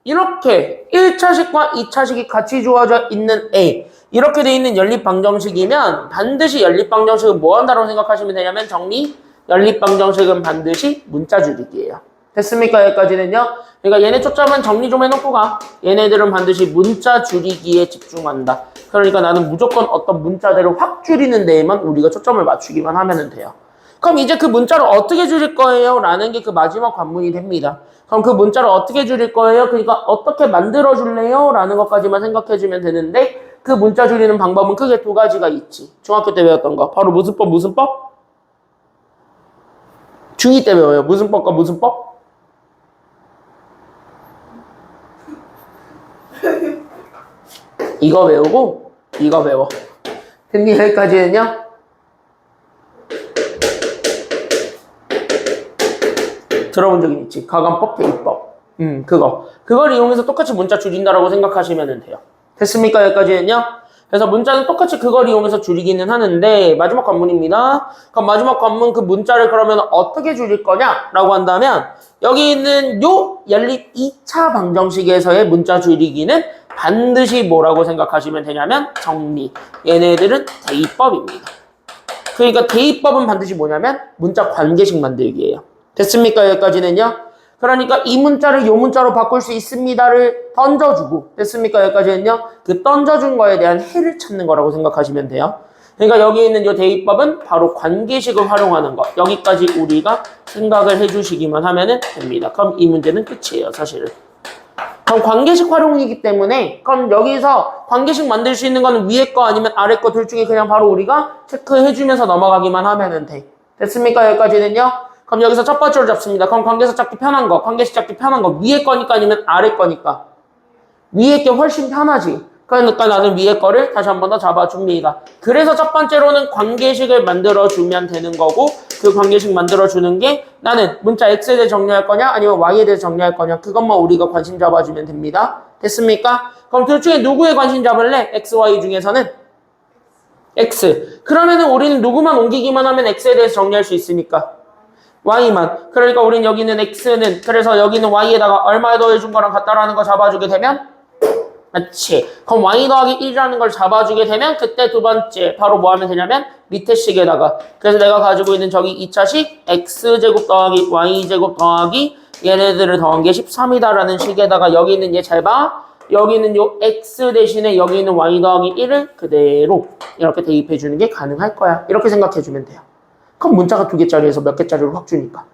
이렇게 1차식과 2차식이 같이 주어져 있는 A, 이렇게 돼 있는 연립방정식이면 반드시 연립방정식은 뭐 한다고 생각하시면 되냐면 정리, 연립방정식은 반드시 문자 줄이기예요. 됐습니까? 여기까지는요. 그러니까 얘네 초점은 정리 좀 해놓고 가. 얘네들은 반드시 문자 줄이기에 집중한다. 그러니까 나는 무조건 어떤 문자대로 확 줄이는 데에만 우리가 초점을 맞추기만 하면 돼요. 그럼 이제 그 문자를 어떻게 줄일 거예요? 라는 게 그 마지막 관문이 됩니다. 그럼 그 문자를 어떻게 줄일 거예요? 그러니까 어떻게 만들어 줄래요? 라는 것까지만 생각해 주면 되는데 그 문자 줄이는 방법은 크게 두 가지가 있지. 중학교 때 배웠던 거. 바로 무슨 법, 무슨 법? 중2 때 배워요. 무슨 법과 무슨 법? 이거 배우고 이거 배워. 됐니? 여기까지는요? 들어본 적이 있지. 가관법, 대입법. 그걸 이용해서 똑같이 문자 줄인다라고 생각하시면 돼요. 됐습니까? 여기까지는요? 그래서 문자는 똑같이 그걸 이용해서 줄이기는 하는데 마지막 관문입니다. 그럼 마지막 관문 그 문자를 그러면 어떻게 줄일 거냐라고 한다면 여기 있는 요 연립 2차 방정식에서의 문자 줄이기는 반드시 뭐라고 생각하시면 되냐면 정리. 얘네들은 대입법입니다. 그러니까 대입법은 반드시 뭐냐면 문자 관계식 만들기예요. 됐습니까? 여기까지는요? 그러니까 이 문자를 이 문자로 바꿀 수 있습니다를 던져주고 됐습니까? 여기까지는요? 그 던져준 거에 대한 해를 찾는 거라고 생각하시면 돼요. 그러니까 여기 있는 이 대입법은 바로 관계식을 활용하는 거. 여기까지 우리가 생각을 해주시기만 하면 됩니다. 그럼 이 문제는 끝이에요, 사실은. 그럼 관계식 활용이기 때문에 그럼 여기서 관계식 만들 수 있는 거는 위에 거 아니면 아래 거 둘 중에 그냥 바로 우리가 체크해주면서 넘어가기만 하면 돼. 됐습니까? 여기까지는요? 그럼 여기서 첫 번째로 잡습니다. 그럼 관계식 잡기 편한 거, 관계식 잡기 편한 거 위에 거니까 아니면 아래 거니까? 위에 게 훨씬 편하지. 그러니까 나는 위에 거를 다시 한 번 더 잡아줍니다. 그래서 첫 번째로는 관계식을 만들어주면 되는 거고 그 관계식 만들어주는 게 나는 문자 X에 대해 정리할 거냐 아니면 Y에 대해 정리할 거냐 그것만 우리가 관심 잡아주면 됩니다. 됐습니까? 그럼 둘 중에 누구에 관심 잡을래? X, Y 중에서는? X. 그러면은 우리는 누구만 옮기기만 하면 X에 대해서 정리할 수 있으니까 Y만. 그러니까 우린 여기 있는 X는 그래서 여기 있는 Y에다가 얼마 더해준 거랑 같다라는 거 잡아주게 되면 그렇지. 그럼 Y 더하기 1이라는 걸 잡아주게 되면 그때 두 번째 바로 뭐 하면 되냐면 밑에 식에다가 그래서 내가 가지고 있는 저기 2차식 X제곱 더하기 Y제곱 더하기 얘네들을 더한 게 13이다라는 식에다가 여기 있는 얘 잘 봐. 여기 있는 요 X 대신에 여기 있는 Y 더하기 1을 그대로 이렇게 대입해 주는 게 가능할 거야. 이렇게 생각해 주면 돼요. 그럼 문자가 2개짜리에서 몇 개짜리로 확 주니까.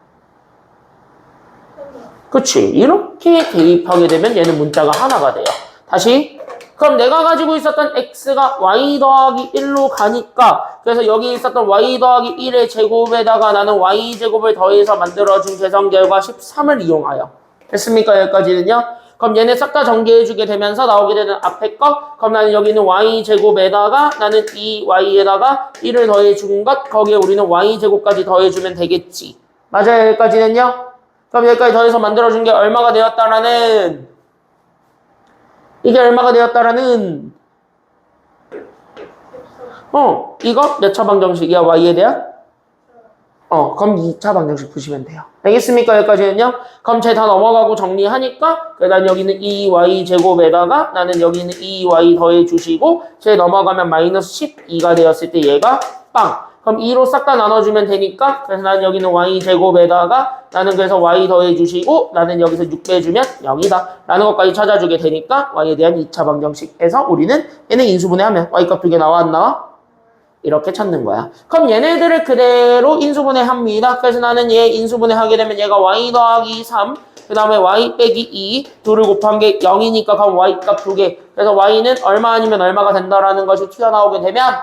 그치? 이렇게 대입하게 되면 얘는 문자가 하나가 돼요. 다시. 그럼 내가 가지고 있었던 X가 Y 더하기 1로 가니까 그래서 여기 있었던 Y 더하기 1의 제곱에다가 나는 Y제곱을 더해서 만들어준 계산 결과 13을 이용하여. 됐습니까? 여기까지는요? 그럼 얘네 싹 다 전개해주게 되면서 나오게 되는 앞에 거 그럼 나는 여기 있는 Y제곱에다가 나는 이 Y에다가 1을 더해준 것 거기에 우리는 Y제곱까지 더해주면 되겠지. 맞아요? 여기까지는요? 그럼 여기까지 더해서 만들어준 게 얼마가 되었다라는 이게 얼마가 되었다라는 이거 몇 차 방정식이야? Y에 대한? 그럼 2차 방정식 푸시면 돼요. 알겠습니까? 여기까지는요? 그럼 쟤 다 넘어가고 정리하니까 난 여기는 2Y 제곱에다가 나는 여기는 2Y 더해주시고 쟤 넘어가면 마이너스 12가 되었을 때 얘가 빵! 그럼 2로 싹 다 나눠주면 되니까 그래서 나는 여기는 Y 제곱에다가 나는 그래서 Y 더해주시고 나는 여기서 6 빼주면 0이다 라는 것까지 찾아주게 되니까 Y에 대한 2차 방정식에서 우리는 얘네 인수분해하면 Y값 2개 나와 안 나와? 이렇게 찾는 거야. 그럼 얘네들을 그대로 인수분해합니다. 그래서 나는 얘 인수분해하게 되면 얘가 Y 더하기 3 그 다음에 Y 빼기 2 2를 곱한 게 0이니까 그럼 Y값 2개 그래서 Y는 얼마 아니면 얼마가 된다라는 것이 튀어나오게 되면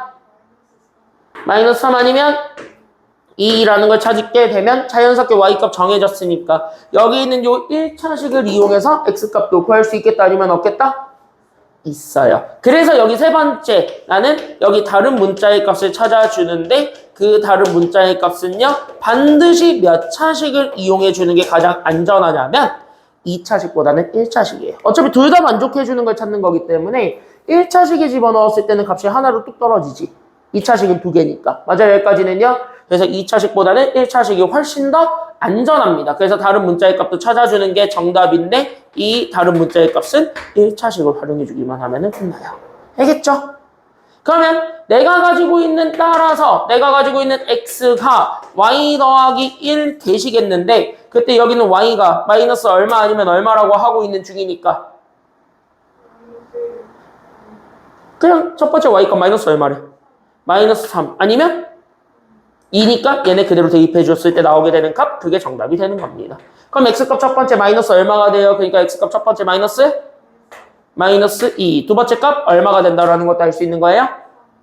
마이너스 3 아니면 2라는 걸 찾게 되면 자연스럽게 Y값 정해졌으니까 여기 있는 요 1차식을 이용해서 X값도 구할 수 있겠다 아니면 없겠다? 있어요. 그래서 여기 세 번째, 나는 여기 다른 문자의 값을 찾아주는데 그 다른 문자의 값은요, 반드시 몇 차식을 이용해 주는 게 가장 안전하냐면 2차식보다는 1차식이에요. 어차피 둘 다 만족해 주는 걸 찾는 거기 때문에 1차식에 집어넣었을 때는 값이 하나로 뚝 떨어지지. 2차식은 두 개니까. 맞아요, 여기까지는요. 그래서 2차식보다는 1차식이 훨씬 더 안전합니다. 그래서 다른 문자의 값도 찾아주는 게 정답인데 이 다른 문자의 값은 1차식을 활용해 주기만 하면 끝나요. 알겠죠? 그러면 내가 가지고 있는 따라서 내가 가지고 있는 x가 y 더하기 1 되시겠는데 그때 여기는 y가 마이너스 얼마 아니면 얼마라고 하고 있는 중이니까 그냥 첫 번째 y값 마이너스 얼마래? 마이너스 3 아니면 2니까 얘네 그대로 대입해 줬을 때 나오게 되는 값 그게 정답이 되는 겁니다. 그럼 x값 첫 번째 마이너스 얼마가 돼요? 그러니까 x값 첫 번째 마이너스 2. 두 번째 값 얼마가 된다라는 것도 알 수 있는 거예요?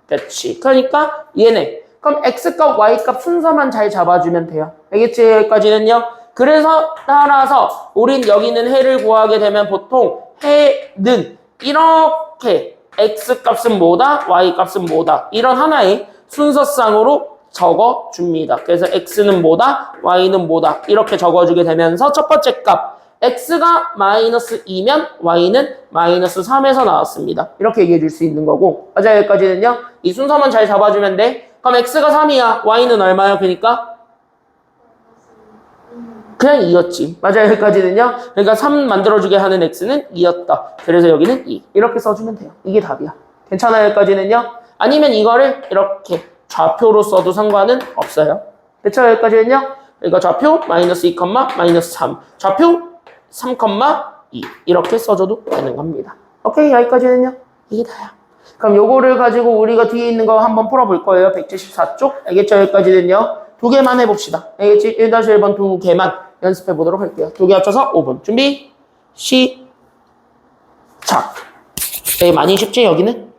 그렇지. 그러니까 얘네. 그럼 x값, y값 순서만 잘 잡아주면 돼요. 알겠지? 여기까지는요. 그래서 따라서 우린 여기는 해를 구하게 되면 보통 해는 이렇게 x값은 뭐다? y값은 뭐다? 이런 하나의 순서상으로 적어줍니다. 그래서 x는 뭐다? y는 뭐다? 이렇게 적어주게 되면서 첫 번째 값 x가 마이너스 2면 y는 마이너스 3에서 나왔습니다. 이렇게 얘기해 줄 수 있는 거고 맞아요 여기까지는요. 이 순서만 잘 잡아주면 돼. 그럼 x가 3이야. y는 얼마야? 그러니까 그냥 2였지. 맞아요 여기까지는요. 그러니까 3 만들어주게 하는 x는 2였다. 그래서 여기는 2. 이렇게 써주면 돼요. 이게 답이야. 괜찮아요 여기까지는요. 아니면 이거를 이렇게 좌표로 써도 상관은 없어요. 그쵸 여기까지는요. 그러니까 좌표 마이너스 2, 마이너스 3. 좌표 3, 2 이렇게 써줘도 되는 겁니다. 오케이 여기까지는요. 이게 다야. 그럼 요거를 가지고 우리가 뒤에 있는 거 한번 풀어볼 거예요. 174쪽 알겠죠? 여기까지는요. 두 개만 해봅시다. 알겠지? 1-1번 두 개만 연습해 보도록 할게요. 두 개 합쳐서 5분 준비 시작. 되게 많이 쉽지 여기는?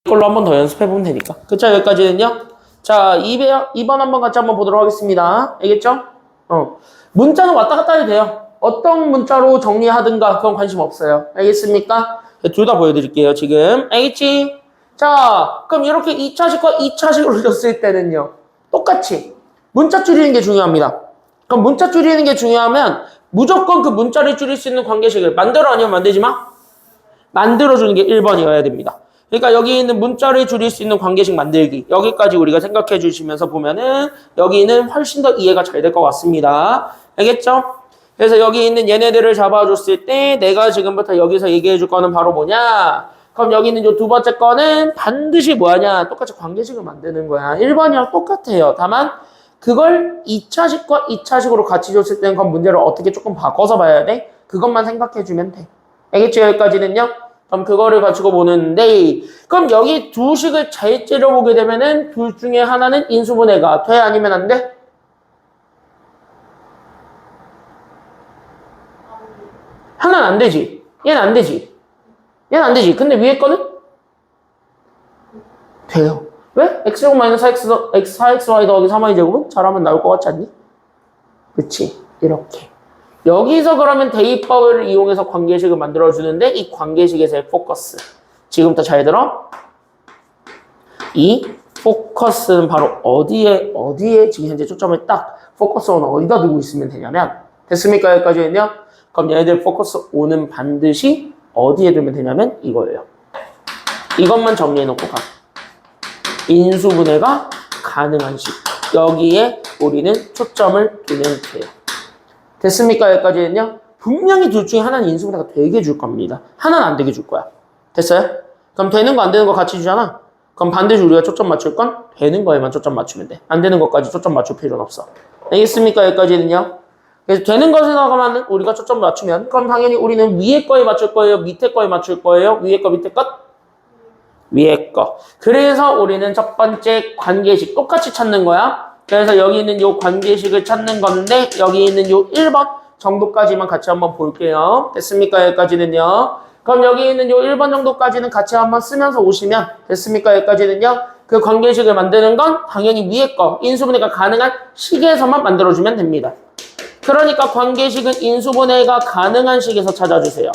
걸로 한 번 더 연습해보면 되니까. 그쵸? 여기까지는요. 자, 2번 한번 같이 한번 보도록 하겠습니다. 알겠죠? 문자는 왔다 갔다 해도 돼요. 어떤 문자로 정리하든가 그건 관심 없어요. 알겠습니까? 둘 다 보여드릴게요, 지금. 알겠지? 자, 그럼 이렇게 2차식과 2차식으로 줬을 때는요. 똑같이 문자 줄이는 게 중요합니다. 그럼 문자 줄이는 게 중요하면 무조건 그 문자를 줄일 수 있는 관계식을 만들어 아니면 만들지 마? 만들어주는 게 1번이어야 됩니다. 그러니까 여기 있는 문자를 줄일 수 있는 관계식 만들기. 여기까지 우리가 생각해 주시면서 보면은 여기는 훨씬 더 이해가 잘 될 것 같습니다. 알겠죠? 그래서 여기 있는 얘네들을 잡아줬을 때 내가 지금부터 여기서 얘기해 줄 거는 바로 뭐냐? 그럼 여기 있는 이 두 번째 거는 반드시 뭐하냐? 똑같이 관계식을 만드는 거야. 1번이랑 똑같아요. 다만 그걸 2차식과 2차식으로 같이 줬을 때는 그건 문제를 어떻게 조금 바꿔서 봐야 돼? 그것만 생각해 주면 돼. 알겠죠? 여기까지는요? 그럼 그거를 가지고 보는데 그럼 여기 두 식을 잘 째려보게 되면은 둘 중에 하나는 인수분해가 돼? 아니면 안 돼? 하나는 안 되지. 얘는 안 되지. 얘는 안 되지. 근데 위에 거는? 돼요. 왜? x 제곱-4x, 4xy 더하기 3y 제곱은 잘하면 나올 것 같지 않니? 그치? 이렇게. 여기서 그러면 대입법을 이용해서 관계식을 만들어주는데 이 관계식에서의 포커스. 지금부터 잘 들어. 이 포커스는 바로 어디에 지금 현재 초점을 딱 포커스 온을 어디다 두고 있으면 되냐면 됐습니까? 여기까지는요? 그럼 얘네들 포커스 온은 반드시 어디에 두면 되냐면 이거예요. 이것만 정리해놓고 가. 인수분해가 가능한 식. 여기에 우리는 초점을 두면 돼요. 됐습니까? 여기까지는요? 분명히 둘 중에 하나는 인수분해가 되게 줄 겁니다. 하나는 안 되게 줄 거야. 됐어요? 그럼 되는 거 안 되는 거 같이 주잖아? 그럼 반드시 우리가 초점 맞출 건 되는 거에만 초점 맞추면 돼. 안 되는 것까지 초점 맞출 필요는 없어. 알겠습니까? 여기까지는요? 그래서 되는 것에 나가면 우리가 초점 맞추면 그럼 당연히 우리는 위에 거에 맞출 거예요? 밑에 거에 맞출 거예요? 위에 거, 밑에 것? 위에 거. 그래서 우리는 첫 번째 관계식 똑같이 찾는 거야. 그래서 여기 있는 요 관계식을 찾는 건데 여기 있는 요 1번 정도까지만 같이 한번 볼게요. 됐습니까? 여기까지는요. 그럼 여기 있는 요 1번 정도까지는 같이 한번 쓰면서 오시면 됐습니까? 여기까지는요. 그 관계식을 만드는 건 당연히 위에 거 인수분해가 가능한 식에서만 만들어주면 됩니다. 그러니까 관계식은 인수분해가 가능한 식에서 찾아주세요.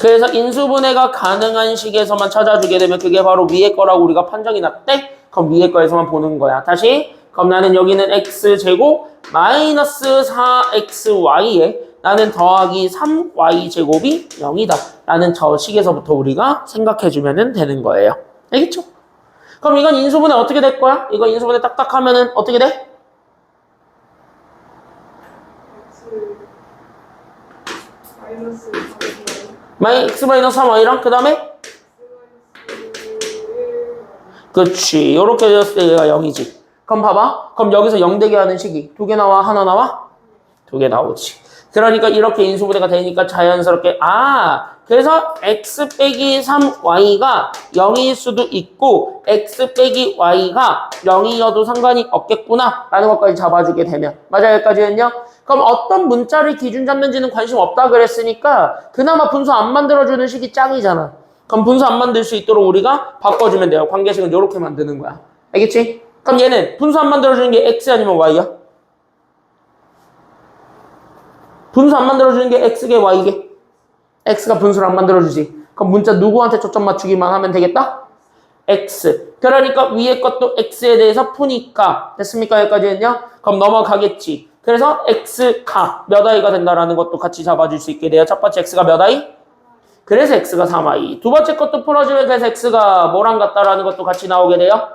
그래서 인수분해가 가능한 식에서만 찾아주게 되면 그게 바로 위에 거라고 우리가 판정이 났대? 그럼 위에 거에서만 보는 거야. 다시 그럼 나는 여기는 x제곱 마이너스 4xy에 나는 더하기 3y제곱이 0이다. 라는 저 식에서부터 우리가 생각해주면 되는 거예요. 알겠죠? 그럼 이건 인수분해 어떻게 될 거야? 이거 인수분해 딱딱 하면은 어떻게 돼? x 마이너스 3y랑 그 다음에 그렇지. 요렇게 되었을 때 얘가 0이지. 그럼 봐봐. 그럼 여기서 0 되게 하는 식이 두 개 나와? 하나 나와? 두 개 나오지. 그러니까 이렇게 인수분해가 되니까 자연스럽게 그래서 x 빼기 3y가 0일 수도 있고 x 빼기 y가 0이어도 상관이 없겠구나 라는 것까지 잡아주게 되면 맞아요? 여기까지는요? 그럼 어떤 문자를 기준 잡는지는 관심 없다 그랬으니까 그나마 분수 안 만들어주는 식이 짱이잖아. 그럼 분수 안 만들 수 있도록 우리가 바꿔주면 돼요. 관계식은 이렇게 만드는 거야. 알겠지? 그럼 얘는 분수 안 만들어주는 게 x 아니면 y야? 분수 안 만들어주는 게 x게 y게? x가 분수를 안 만들어주지. 그럼 문자 누구한테 초점 맞추기만 하면 되겠다? x. 그러니까 위에 것도 x에 대해서 푸니까 됐습니까? 여기까지는요? 그럼 넘어가겠지. 그래서 x가 몇 i가 된다라는 것도 같이 잡아줄 수 있게 돼요. 첫 번째 x가 몇 i? 그래서 x가 3i. 두 번째 것도 풀어주면 그래서 x가 뭐랑 같다라는 것도 같이 나오게 돼요.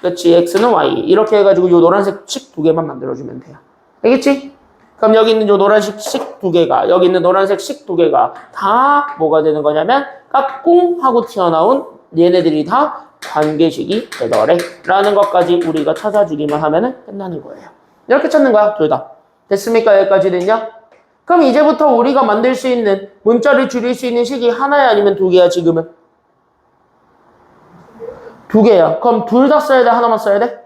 그렇지. x는 y. 이렇게 해가지고 요 노란색 식 두 개만 만들어주면 돼요. 알겠지? 그럼 여기 있는 요 노란색 식 두 개가 여기 있는 노란색 식 두 개가 다 뭐가 되는 거냐면 까꿍 하고 튀어나온 얘네들이 다 관계식이 되더래 라는 것까지 우리가 찾아주기만 하면 끝나는 거예요. 이렇게 찾는 거야. 둘 다. 됐습니까? 여기까지는요? 그럼 이제부터 우리가 만들 수 있는 문자를 줄일 수 있는 식이 하나야 아니면 두 개야 지금은? 두 개야. 그럼 둘 다 써야 돼? 하나만 써야 돼?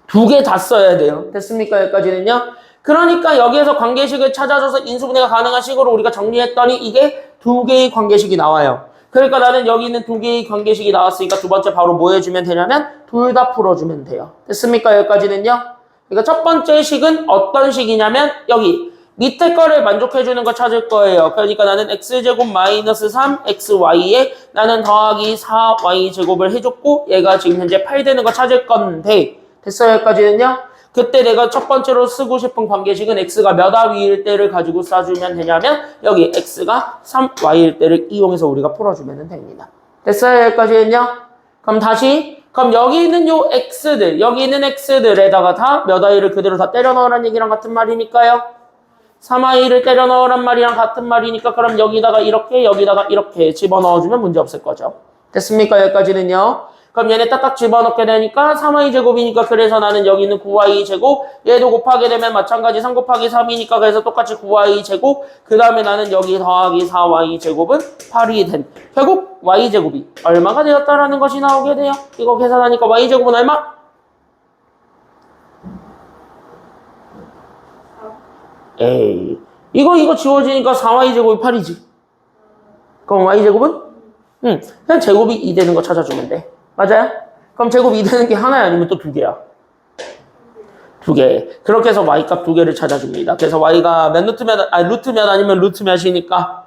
두 개 다 써야 돼요. 됐습니까? 여기까지는요? 그러니까 여기에서 관계식을 찾아줘서 인수분해가 가능한 식으로 우리가 정리했더니 이게 두 개의 관계식이 나와요. 그러니까 나는 여기 있는 두 개의 관계식이 나왔으니까 두 번째 바로 뭐 해주면 되냐면 둘 다 풀어주면 돼요. 됐습니까? 여기까지는요? 그러니까 첫 번째 식은 어떤 식이냐면 여기 밑에 거를 만족해주는 거 찾을 거예요. 그러니까 나는 x제곱 마이너스 3xy에 나는 더하기 4y제곱을 해줬고 얘가 지금 현재 8 되는 거 찾을 건데 됐어요? 여기까지는요? 그때 내가 첫 번째로 쓰고 싶은 관계식은 x가 몇 아위일 때를 가지고 써주면 되냐면 여기 x가 3y일 때를 이용해서 우리가 풀어주면 됩니다. 됐어요? 여기까지는요? 그럼 다시 그럼 여기 있는 요 x들 여기 있는 x들에다가 다 몇 아이를 그대로 다 때려 넣으란 얘기랑 같은 말이니까요. 3i를 때려 넣으란 말이랑 같은 말이니까 그럼 여기다가 이렇게 집어넣어주면 문제 없을 거죠. 됐습니까? 여기까지는요. 그럼 얘네 딱딱 집어넣게 되니까 3i 제곱이니까 그래서 나는 여기 있는 9i 제곱 얘도 곱하게 되면 마찬가지 3 곱하기 3이니까 그래서 똑같이 9i 제곱 그 다음에 나는 여기 더하기 4y 제곱은 8이 된 결국 y 제곱이 얼마가 되었다라는 것이 나오게 돼요. 이거 계산하니까 y 제곱은 얼마? 에이 이거 지워지니까 4y 제곱이 8이지. 그럼 y 제곱은? 그냥 제곱이 2 되는 거 찾아주면 돼. 맞아요? 그럼 제곱 2 되는 게 하나야 아니면 또 두 개야? 두 개. 그렇게 해서 y 값 두 개를 찾아줍니다. 그래서 y가 몇 루트면 루트면 아니면 루트 몇이니까?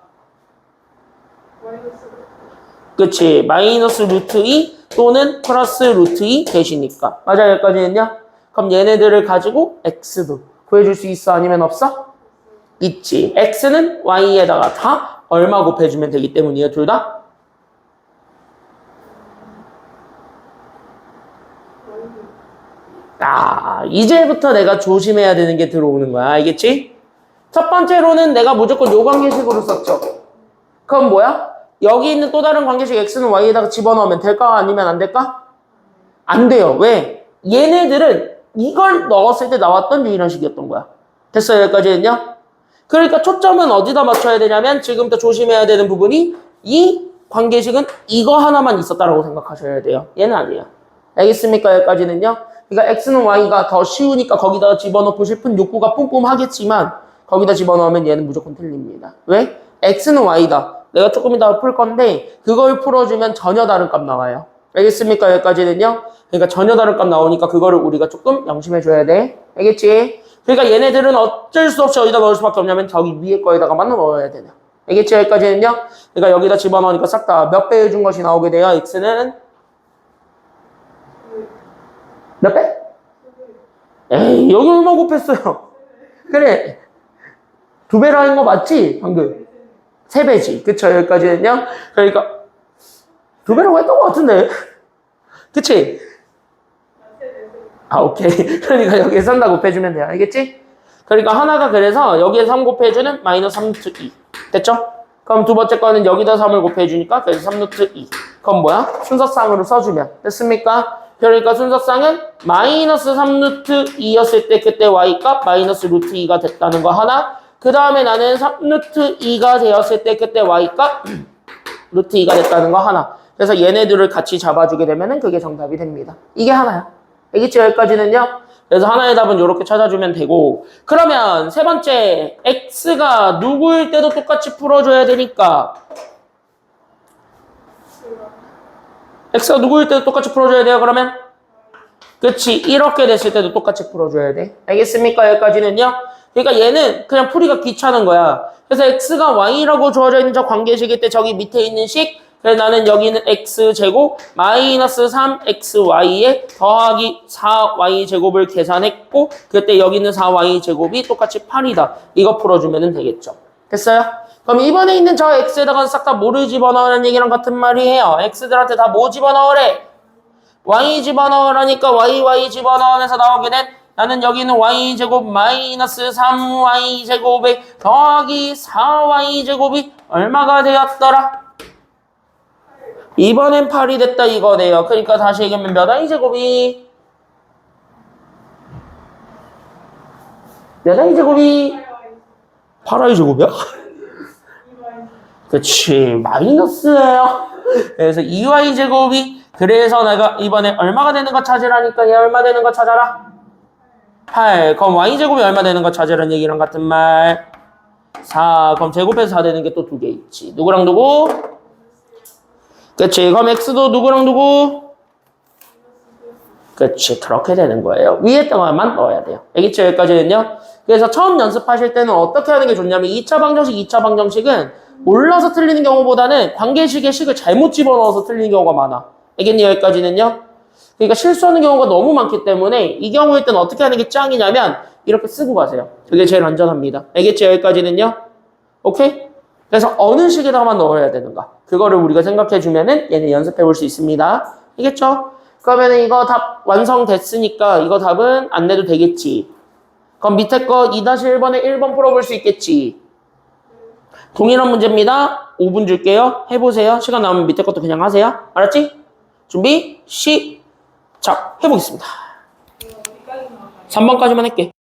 그치. 마이너스 루트 2 또는 플러스 루트 2 대시니까. 맞아요? 여기까지는요? 그럼 얘네들을 가지고 x도 구해줄 수 있어? 아니면 없어? 있지. x는 y에다가 다 얼마 곱해주면 되기 때문이에요. 둘 다? 이제부터 내가 조심해야 되는 게 들어오는 거야. 알겠지? 첫 번째로는 내가 무조건 요 관계식으로 썼죠. 그럼 뭐야? 여기 있는 또 다른 관계식 x는 y에다가 집어넣으면 될까? 아니면 안 될까? 안 돼요. 왜? 얘네들은 이걸 넣었을 때 나왔던 유일한 식이었던 거야. 됐어요? 여기까지는요? 그러니까 초점은 어디다 맞춰야 되냐면 지금부터 조심해야 되는 부분이 이 관계식은 이거 하나만 있었다라고 생각하셔야 돼요. 얘는 아니에요. 알겠습니까? 여기까지는요? 그러니까 x는 y가 더 쉬우니까 거기다 집어넣고 싶은 욕구가 뿜뿜하겠지만 거기다 집어넣으면 얘는 무조건 틀립니다. 왜? x는 y다. 내가 조금 이따 풀 건데 그걸 풀어주면 전혀 다른 값 나와요. 알겠습니까? 여기까지는요? 그러니까 전혀 다른 값 나오니까 그거를 우리가 조금 명심해줘야 돼. 알겠지? 그러니까 얘네들은 어쩔 수 없이 어디다 넣을 수밖에 없냐면 저기 위에 거에다가 맞춰 넣어야 되냐. 알겠지? 여기까지는요? 그러니까 여기다 집어넣으니까 싹 다 몇 배 해준 것이 나오게 돼요. x는 몇 배? 에이, 여기 얼마 곱했어요? 그래. 2배라는 거 맞지? 방금. 3배지. 그쵸? 여기까지는요? 그러니까 2배라고 했던 것 같은데. 그치? 오케이. 그러니까 여기에 3 다 곱해주면 돼요. 알겠지? 그러니까 하나가 그래서 여기에 3 곱해주는 마이너스 3루트 2. 됐죠? 그럼 두 번째 거는 여기다 3을 곱해주니까 그래서 3루트 2. 그럼 뭐야? 순서상으로 써주면. 됐습니까? 그러니까 순서상은 마이너스 3루트 2였을 때 그때 y값 마이너스 루트 2가 됐다는 거 하나. 그 다음에 나는 3루트 2가 되었을 때 그때 y값 루트 2가 됐다는 거 하나. 그래서 얘네들을 같이 잡아주게 되면 그게 정답이 됩니다. 이게 하나야. 알겠지? 여기까지는요? 그래서 하나의 답은 이렇게 찾아주면 되고 그러면 세 번째 x가 누구일 때도 똑같이 풀어줘야 되니까 x가 누구일 때도 똑같이 풀어줘야 돼요. 그러면 그치 이렇게 됐을 때도 똑같이 풀어줘야 돼. 알겠습니까? 여기까지는요. 그러니까 얘는 그냥 풀이가 귀찮은 거야. 그래서 x가 y라고 주어져 있는 저 관계식일 때 저기 밑에 있는 식 그래서 나는 여기는 x제곱 마이너스 3xy에 더하기 4y제곱을 계산했고 그때 여기는 4y제곱이 똑같이 8이다. 이거 풀어주면 되겠죠. 됐어요? 그럼 이번에 있는 저 x에다가 싹 다 뭐를 집어넣으라는 얘기랑 같은 말이에요. x들한테 다 뭐 집어넣으래? y 집어넣으라니까 y 집어넣으면서 나오게 된 나는 여기는 y제곱 마이너스 3y제곱에 더하기 4y제곱이 얼마가 되었더라? 이번엔 8이 됐다 이거네요. 그러니까 다시 얘기하면 몇 y제곱이? 몇 y제곱이? 8y제곱이야? 그치 마이너스예요. 그래서 2y제곱이 그래서 내가 이번에 얼마가 되는 거 찾으라니까 얘 얼마 되는 거 찾아라? 8. 그럼 y제곱이 얼마 되는 거 찾으라는 얘기랑 같은 말 4. 그럼 제곱해서 4 되는 게 또 두 개 있지. 누구랑 누구? 그치. 그럼 x도 누구랑 누구? 그치. 그렇게 되는 거예요. 위에 동안만 넣어야 돼요. 알겠죠? 여기까지는요. 그래서 처음 연습하실 때는 어떻게 하는 게 좋냐면 2차 방정식, 2차 방정식은 몰라서 틀리는 경우보다는 관계식의 식을 잘못 집어넣어서 틀리는 경우가 많아. 알겠니? 여기까지는요. 그러니까 실수하는 경우가 너무 많기 때문에 이 경우일 때는 어떻게 하는 게 짱이냐면 이렇게 쓰고 가세요. 그게 제일 안전합니다. 알겠죠? 여기까지는요. 오케이? 그래서 어느 식에다가만 넣어야 되는가? 그거를 우리가 생각해 주면은 얘는 연습해 볼 수 있습니다. 알겠죠? 그러면은 이거 답 완성됐으니까 이거 답은 안 내도 되겠지. 그럼 밑에 거 2-1번에 1번 풀어볼 수 있겠지. 동일한 문제입니다. 5분 줄게요. 해보세요. 시간 남으면 밑에 것도 그냥 하세요. 알았지? 준비, 시작. 해보겠습니다. 이거 어디까지 나와요? 3번까지만 할게.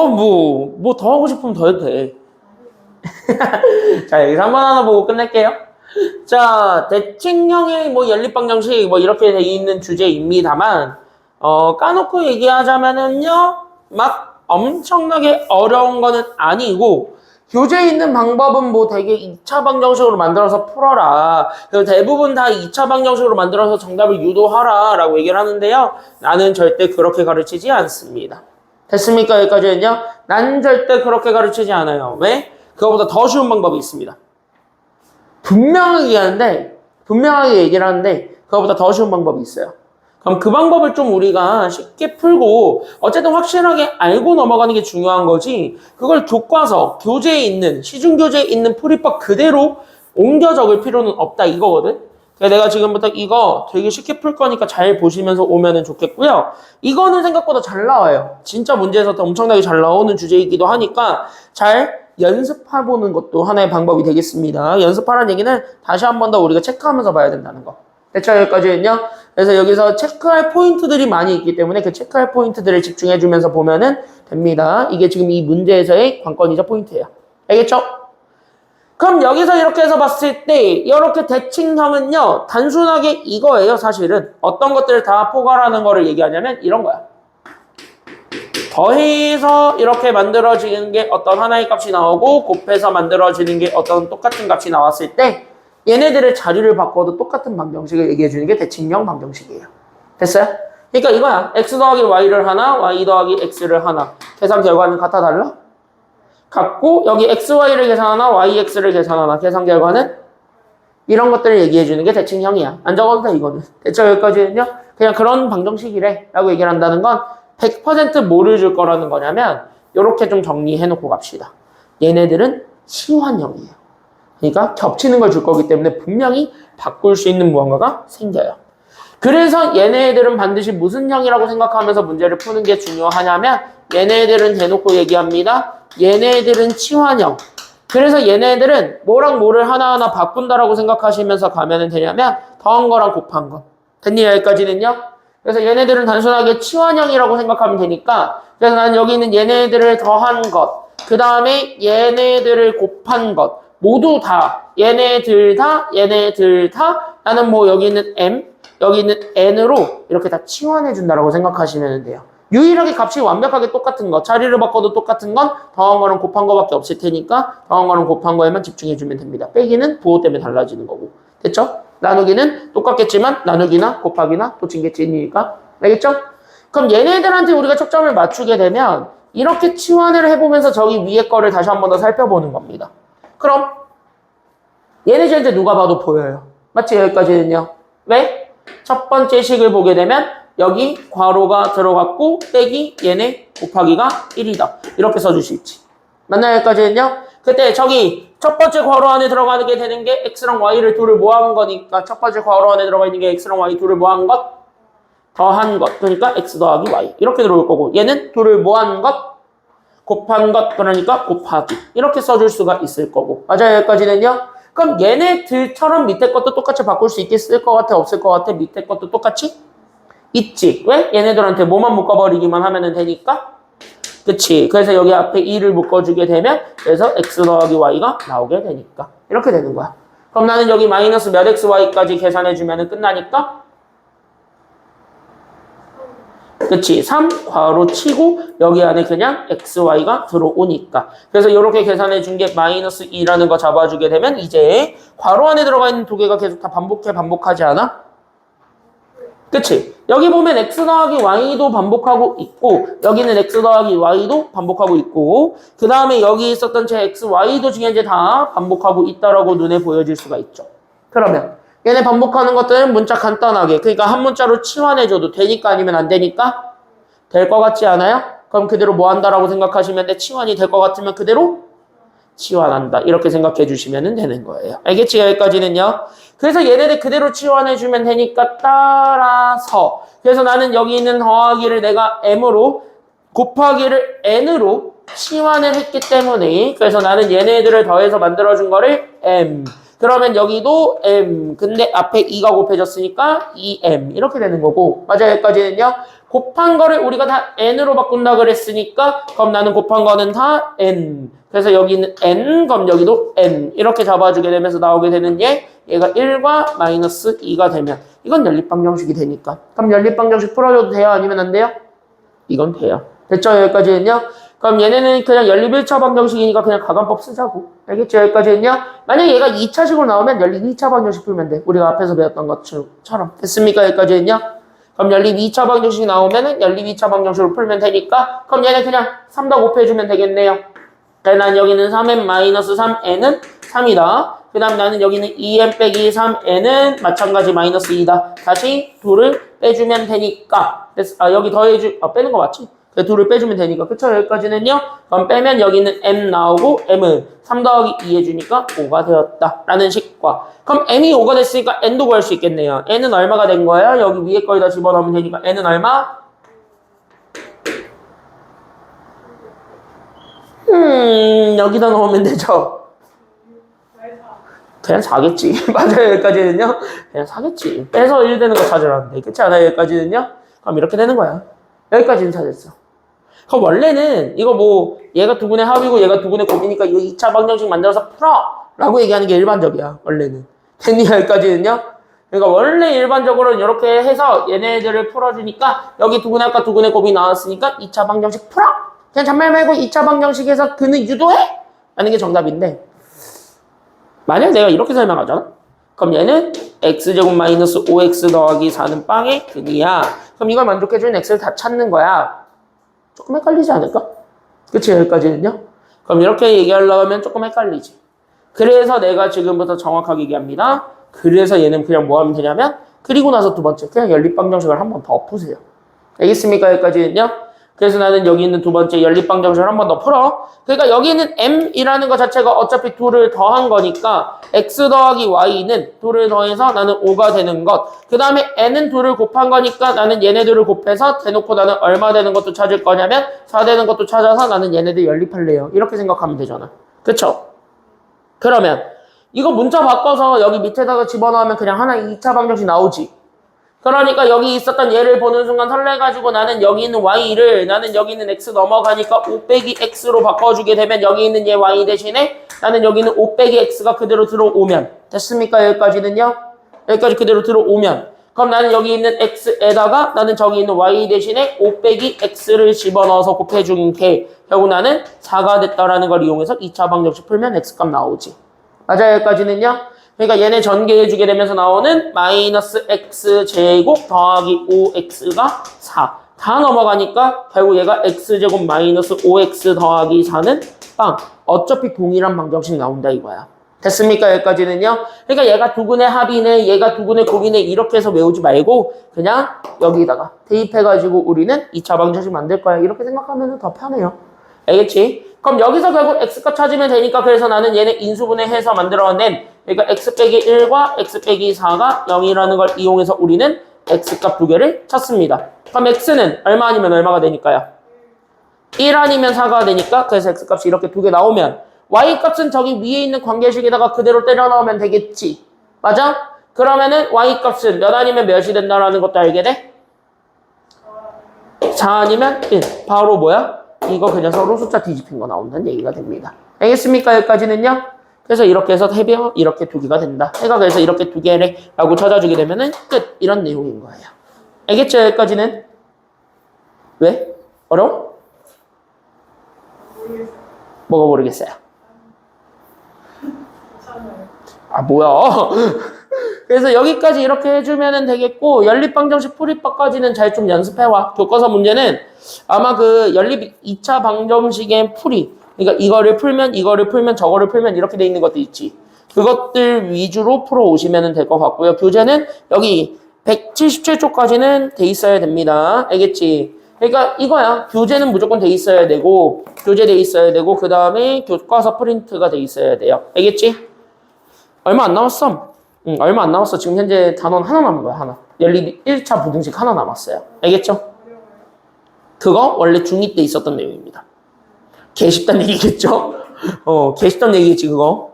뭐 더 하고 싶으면 더 해도 돼. 자, 여기서 한번 하나 보고 끝낼게요. 자, 대칭형의 뭐 연립방정식 뭐 이렇게 돼 있는 주제입니다만, 까놓고 얘기하자면은요, 막 엄청나게 어려운 거는 아니고, 교재에 있는 방법은 뭐 되게 2차 방정식으로 만들어서 풀어라. 그리고 대부분 다 2차 방정식으로 만들어서 정답을 유도하라 라고 얘기를 하는데요. 나는 절대 그렇게 가르치지 않습니다. 됐습니까? 여기까지는요? 난 절대 그렇게 가르치지 않아요. 왜? 그거보다 더 쉬운 방법이 있습니다. 분명하게 얘기를 하는데 그거보다 더 쉬운 방법이 있어요. 그럼 그 방법을 좀 우리가 쉽게 풀고 어쨌든 확실하게 알고 넘어가는 게 중요한 거지, 그걸 교과서, 교재에 있는, 시중교재에 있는 풀이법 그대로 옮겨 적을 필요는 없다 이거거든. 그래서 내가 지금부터 이거 되게 쉽게 풀 거니까 잘 보시면서 오면은 좋겠고요. 이거는 생각보다 잘 나와요. 진짜 문제에서 엄청나게 잘 나오는 주제이기도 하니까 잘 연습해보는 것도 하나의 방법이 되겠습니다. 연습하라는 얘기는 다시 한 번 더 우리가 체크하면서 봐야 된다는 거. 됐죠? 여기까지는요. 그래서 여기서 체크할 포인트들이 많이 있기 때문에 그 체크할 포인트들을 집중해주면서 보면은 됩니다. 이게 지금 이 문제에서의 관건이자 포인트예요. 알겠죠? 그럼 여기서 이렇게 해서 봤을 때 이렇게 대칭형은요, 단순하게 이거예요. 사실은 어떤 것들을 다 포괄하는 거를 얘기하냐면 이런 거야. 더해서 이렇게 만들어지는 게 어떤 하나의 값이 나오고 곱해서 만들어지는 게 어떤 똑같은 값이 나왔을 때 얘네들의 자리를 바꿔도 똑같은 방정식을 얘기해 주는 게 대칭형 방정식이에요. 됐어요? 그러니까 이거야. x 더하기 y를 하나, y 더하기 x를 하나. 계산 결과는 같아 달라? 같고 여기 xy를 계산하나 yx를 계산하나. 계산 결과는 이런 것들을 얘기해 주는 게 대칭형이야. 안 적어도 돼 이거는. 됐죠? 여기까지는요. 그냥 그런 방정식이래 라고 얘기를 한다는 건 100% 뭐를 줄 거라는 거냐면 이렇게 좀 정리해 놓고 갑시다. 얘네들은 치환형이에요. 그러니까 겹치는 걸 줄 거기 때문에 분명히 바꿀 수 있는 무언가가 생겨요. 그래서 얘네들은 반드시 무슨 형이라고 생각하면서 문제를 푸는 게 중요하냐면 얘네들은 대놓고 얘기합니다. 얘네들은 치환형. 그래서 얘네들은 뭐랑 뭐를 하나하나 바꾼다라고 생각하시면서 가면 되냐면 더한 거랑 곱한 거. 됐니? 여기까지는요? 그래서 얘네들은 단순하게 치환형이라고 생각하면 되니까, 그래서 나는 여기 있는 얘네들을 더한 것, 그 다음에 얘네들을 곱한 것, 모두 다, 얘네들 다, 나는 뭐 여기 있는 m, 여기 있는 n으로 이렇게 다 치환해 준다라고 생각하시면 돼요. 유일하게 값이 완벽하게 똑같은 거, 자리를 바꿔도 똑같은 건 더한 거랑 곱한 거밖에 없을 테니까 더한 거랑 곱한 거에만 집중해 주면 됩니다. 빼기는 부호 때문에 달라지는 거고. 됐죠? 나누기는 똑같겠지만 나누기나 곱하기나 도칭개칭이니까. 알겠죠? 그럼 얘네들한테 우리가 초점을 맞추게 되면 이렇게 치환을 해보면서 저기 위에 거를 다시 한 번 더 살펴보는 겁니다. 그럼 얘네들한테 누가 봐도 보여요. 맞지? 여기까지는요. 왜? 첫 번째 식을 보게 되면 여기 괄호가 들어갔고 빼기 얘네 곱하기가 1이다. 이렇게 써줄 수 있지. 맞나요? 여기까지는요. 그때 저기 첫 번째 괄호 안에 들어가게 되는 게 x랑 y를 둘을 모아한 거니까 첫 번째 괄호 안에 들어가 있는 게 x랑 y 둘을 모아한 것, 더한 것, 그러니까 x 더하기 y 이렇게 들어올 거고, 얘는 둘을 모아한 것, 곱한 것, 그러니까 곱하기 이렇게 써줄 수가 있을 거고. 맞아요? 여기까지는요. 그럼 얘네들처럼 밑에 것도 똑같이 바꿀 수 있겠을 것 같아? 없을 것 같아? 밑에 것도 똑같이? 있지. 왜? 얘네들한테 뭐만 묶어버리기만 하면 되니까. 그치. 그래서 여기 앞에 2를 묶어주게 되면 그래서 x 더하기 y가 나오게 되니까 이렇게 되는 거야. 그럼 나는 여기 마이너스 몇 xy까지 계산해주면 끝나니까, 그치. 3 괄호 치고 여기 안에 그냥 xy가 들어오니까. 그래서 이렇게 계산해준 게 마이너스 2라는 거 잡아주게 되면 이제 괄호 안에 들어가 있는 두 개가 계속 다 반복하지 않아? 그치? 여기 보면 x 더하기 y도 반복하고 있고 여기는 x 더하기 y도 반복하고 있고 그 다음에 여기 있었던 제 x, y도 지금 이제 다 반복하고 있다라고 눈에 보여질 수가 있죠. 그러면 얘네 반복하는 것들은 문자 간단하게, 그러니까 한 문자로 치환해줘도 되니까 아니면 안 되니까? 될 것 같지 않아요? 그럼 그대로 뭐 한다라고 생각하시면 돼? 치환이 될 것 같으면 그대로 치환한다. 이렇게 생각해 주시면 되는 거예요. 알겠지? 여기까지는요. 그래서 얘네들 그대로 치환해 주면 되니까 따라서, 그래서 나는 여기 있는 더하기를 내가 m으로 곱하기를 n으로 치환을 했기 때문에, 그래서 나는 얘네들을 더해서 만들어준 거를 m, 그러면 여기도 m. 근데 앞에 2가 곱해졌으니까 2m. 이렇게 되는 거고. 맞아요. 여기까지는요. 곱한 거를 우리가 다 n으로 바꾼다 그랬으니까 그럼 나는 곱한 거는 다 n. 그래서 여기는 n, 그럼 여기도 n. 이렇게 잡아주게 되면서 나오게 되는 얘가 1과 마이너스 2가 되면 이건 연립방정식이 되니까. 그럼 연립방정식 풀어줘도 돼요? 아니면 안 돼요? 이건 돼요. 됐죠? 여기까지는요? 그럼 얘네는 그냥 연립 1차 방정식이니까 그냥 가관법 쓰자고. 알겠죠? 여기까지는요? 만약 얘가 2차식으로 나오면 연립 2차 방정식 풀면 돼. 우리가 앞에서 배웠던 것처럼. 됐습니까? 여기까지는요? 그럼 연립 2차 방정식이 나오면은 연립 2차 방정식으로 풀면 되니까 그럼 얘네 그냥 3 더 곱해주면 되겠네요. 난 여기는 3m-3n은 3이다. 그 다음 나는 여기는 2n 빼기 3n은 마찬가지 마이너스 2다. 다시 2를 빼주면 되니까. 여기 빼는 거 맞지? 2를 빼주면 되니까. 그쵸? 여기까지는요. 그럼 빼면 여기는 m 나오고 m은 3 더하기 2 해주니까 5가 되었다. 라는 식과. 그럼 m이 5가 됐으니까 n도 구할 수 있겠네요. n은 얼마가 된 거예요? 여기 위에 거에다 집어넣으면 되니까 n은 얼마? 여기다 넣으면 되죠. 그냥 4겠지. 맞아요. 여기까지는요. 그냥 4겠지. 빼서 1 되는 거 찾으라는데. 그렇지 않아요? 여기까지는요. 그럼 이렇게 되는 거야. 여기까지는 찾았어. 그럼 원래는 이거 뭐 얘가 두근의 합이고 얘가 두근의 곱이니까 이거 2차 방정식 만들어서 풀어! 라고 얘기하는 게 일반적이야. 원래는. 됐니? 여기까지는요. 그러니까 원래 일반적으로는 이렇게 해서 얘네들을 풀어주니까 여기 두근의 합과 두근의 곱이 나왔으니까 2차 방정식 풀어! 그냥 잔말 말고 2차 방정식에서 그는 유도해? 라는 게 정답인데 만약 내가 이렇게 설명하잖아? 그럼 얘는 x제곱 마이너스 5x 더하기 4는 빵의 근이야. 그럼 이걸 만족해주는 x를 다 찾는 거야. 조금 헷갈리지 않을까? 그치? 여기까지는요? 그럼 이렇게 얘기하려면 조금 헷갈리지. 그래서 내가 지금부터 정확하게 얘기합니다. 그래서 얘는 그냥 뭐 하면 되냐면 그리고 나서 두 번째 그냥 연립방정식을 한 번 더 푸세요. 알겠습니까? 여기까지는요? 그래서 나는 여기 있는 두 번째 연립방정식을 한 번 더 풀어. 그러니까 여기 있는 m이라는 것 자체가 어차피 2를 더한 거니까 x 더하기 y는 2를 더해서 나는 5가 되는 것. 그 다음에 n은 2를 곱한 거니까 나는 얘네들을 곱해서 대놓고 나는 얼마 되는 것도 찾을 거냐면 4 되는 것도 찾아서 나는 얘네들 연립할래요. 이렇게 생각하면 되잖아. 그쵸? 그러면 이거 문자 바꿔서 여기 밑에다가 집어넣으면 그냥 하나의 2차 방정식 나오지. 그러니까 여기 있었던 얘를 보는 순간 설레가지고 나는 여기 있는 y를 나는 여기 있는 x 넘어가니까 5 빼기 x로 바꿔주게 되면 여기 있는 얘 y 대신에 나는 여기 있는 5 빼기 x가 그대로 들어오면 됐습니까? 여기까지는요? 여기까지 그대로 들어오면 그럼 나는 여기 있는 x에다가 나는 저기 있는 y 대신에 5 빼기 x를 집어넣어서 곱해준 게 결국 나는 4가 됐다라는 걸 이용해서 2차 방정식 풀면 x값 나오지. 맞아요? 여기까지는요? 그러니까 얘네 전개해주게 되면서 나오는 마이너스 x제곱 더하기 5x가 4. 다 넘어가니까 결국 얘가 x제곱 마이너스 5x 더하기 4는 빵. 어차피 동일한 방정식 나온다 이거야. 됐습니까? 여기까지는요. 그러니까 얘가 두근의 합이네, 얘가 두근의 곱이네 이렇게 해서 외우지 말고 그냥 여기다가 대입해가지고 우리는 2차 방정식 만들 거야. 이렇게 생각하면 더 편해요. 알겠지? 그럼 여기서 결국 x값 찾으면 되니까 그래서 나는 얘네 인수분해 해서 만들어낸 그러니까 x 빼기 1과 x 빼기 4가 0이라는 걸 이용해서 우리는 x값 두 개를 찾습니다. 그럼 x는 얼마 아니면 얼마가 되니까요? 1 아니면 4가 되니까 그래서 x값이 이렇게 두 개 나오면 y값은 저기 위에 있는 관계식에다가 그대로 때려 넣으면 되겠지. 맞아? 그러면은 y값은 몇 아니면 몇이 된다라는 것도 알게 돼? 4 아니면 1. 바로 뭐야? 이거 그냥 서로 숫자 뒤집힌 거 나온다는 얘기가 됩니다. 알겠습니까? 여기까지는요? 그래서 이렇게 해서 해변 이렇게 두 개가 된다. 해가 그래서 이렇게 두 개래 라고 찾아주게 되면은 끝. 이런 내용인 거예요. 알겠죠? 여기까지는? 왜? 어려워? 모르겠어요. 뭐가 모르겠어요? 괜찮아요. 아 뭐야? 그래서 여기까지 이렇게 해주면 되겠고 연립방정식 풀이법까지는 잘 좀 연습해와. 교과서 문제는 아마 그 연립 2차 방정식의 풀이 그러니까 이거를 풀면 저거를 풀면 이렇게 돼 있는 것도 있지. 그것들 위주로 풀어 오시면 될 것 같고요. 교재는 여기 177쪽까지는 돼 있어야 됩니다. 알겠지? 그러니까 이거야. 교재는 무조건 돼 있어야 되고 교재 돼 있어야 되고 그 다음에 교과서 프린트가 돼 있어야 돼요. 알겠지? 얼마 안 남았어. 얼마 안 남았어. 지금 현재 단원 하나 남은 거야. 하나. 연립 1차 부등식 하나 남았어요. 알겠죠? 그거 원래 중2 때 있었던 내용입니다. 개쉽단 얘기겠죠? 개쉽단 얘기겠지 그거.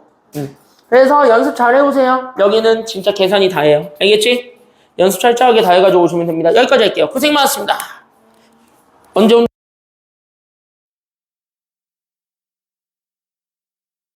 그래서 연습 잘 해오세요. 여기는 진짜 계산이 다예요. 알겠지? 연습 철저하게 다 해가지고 오시면 됩니다. 여기까지 할게요. 고생 많았습니다. 언제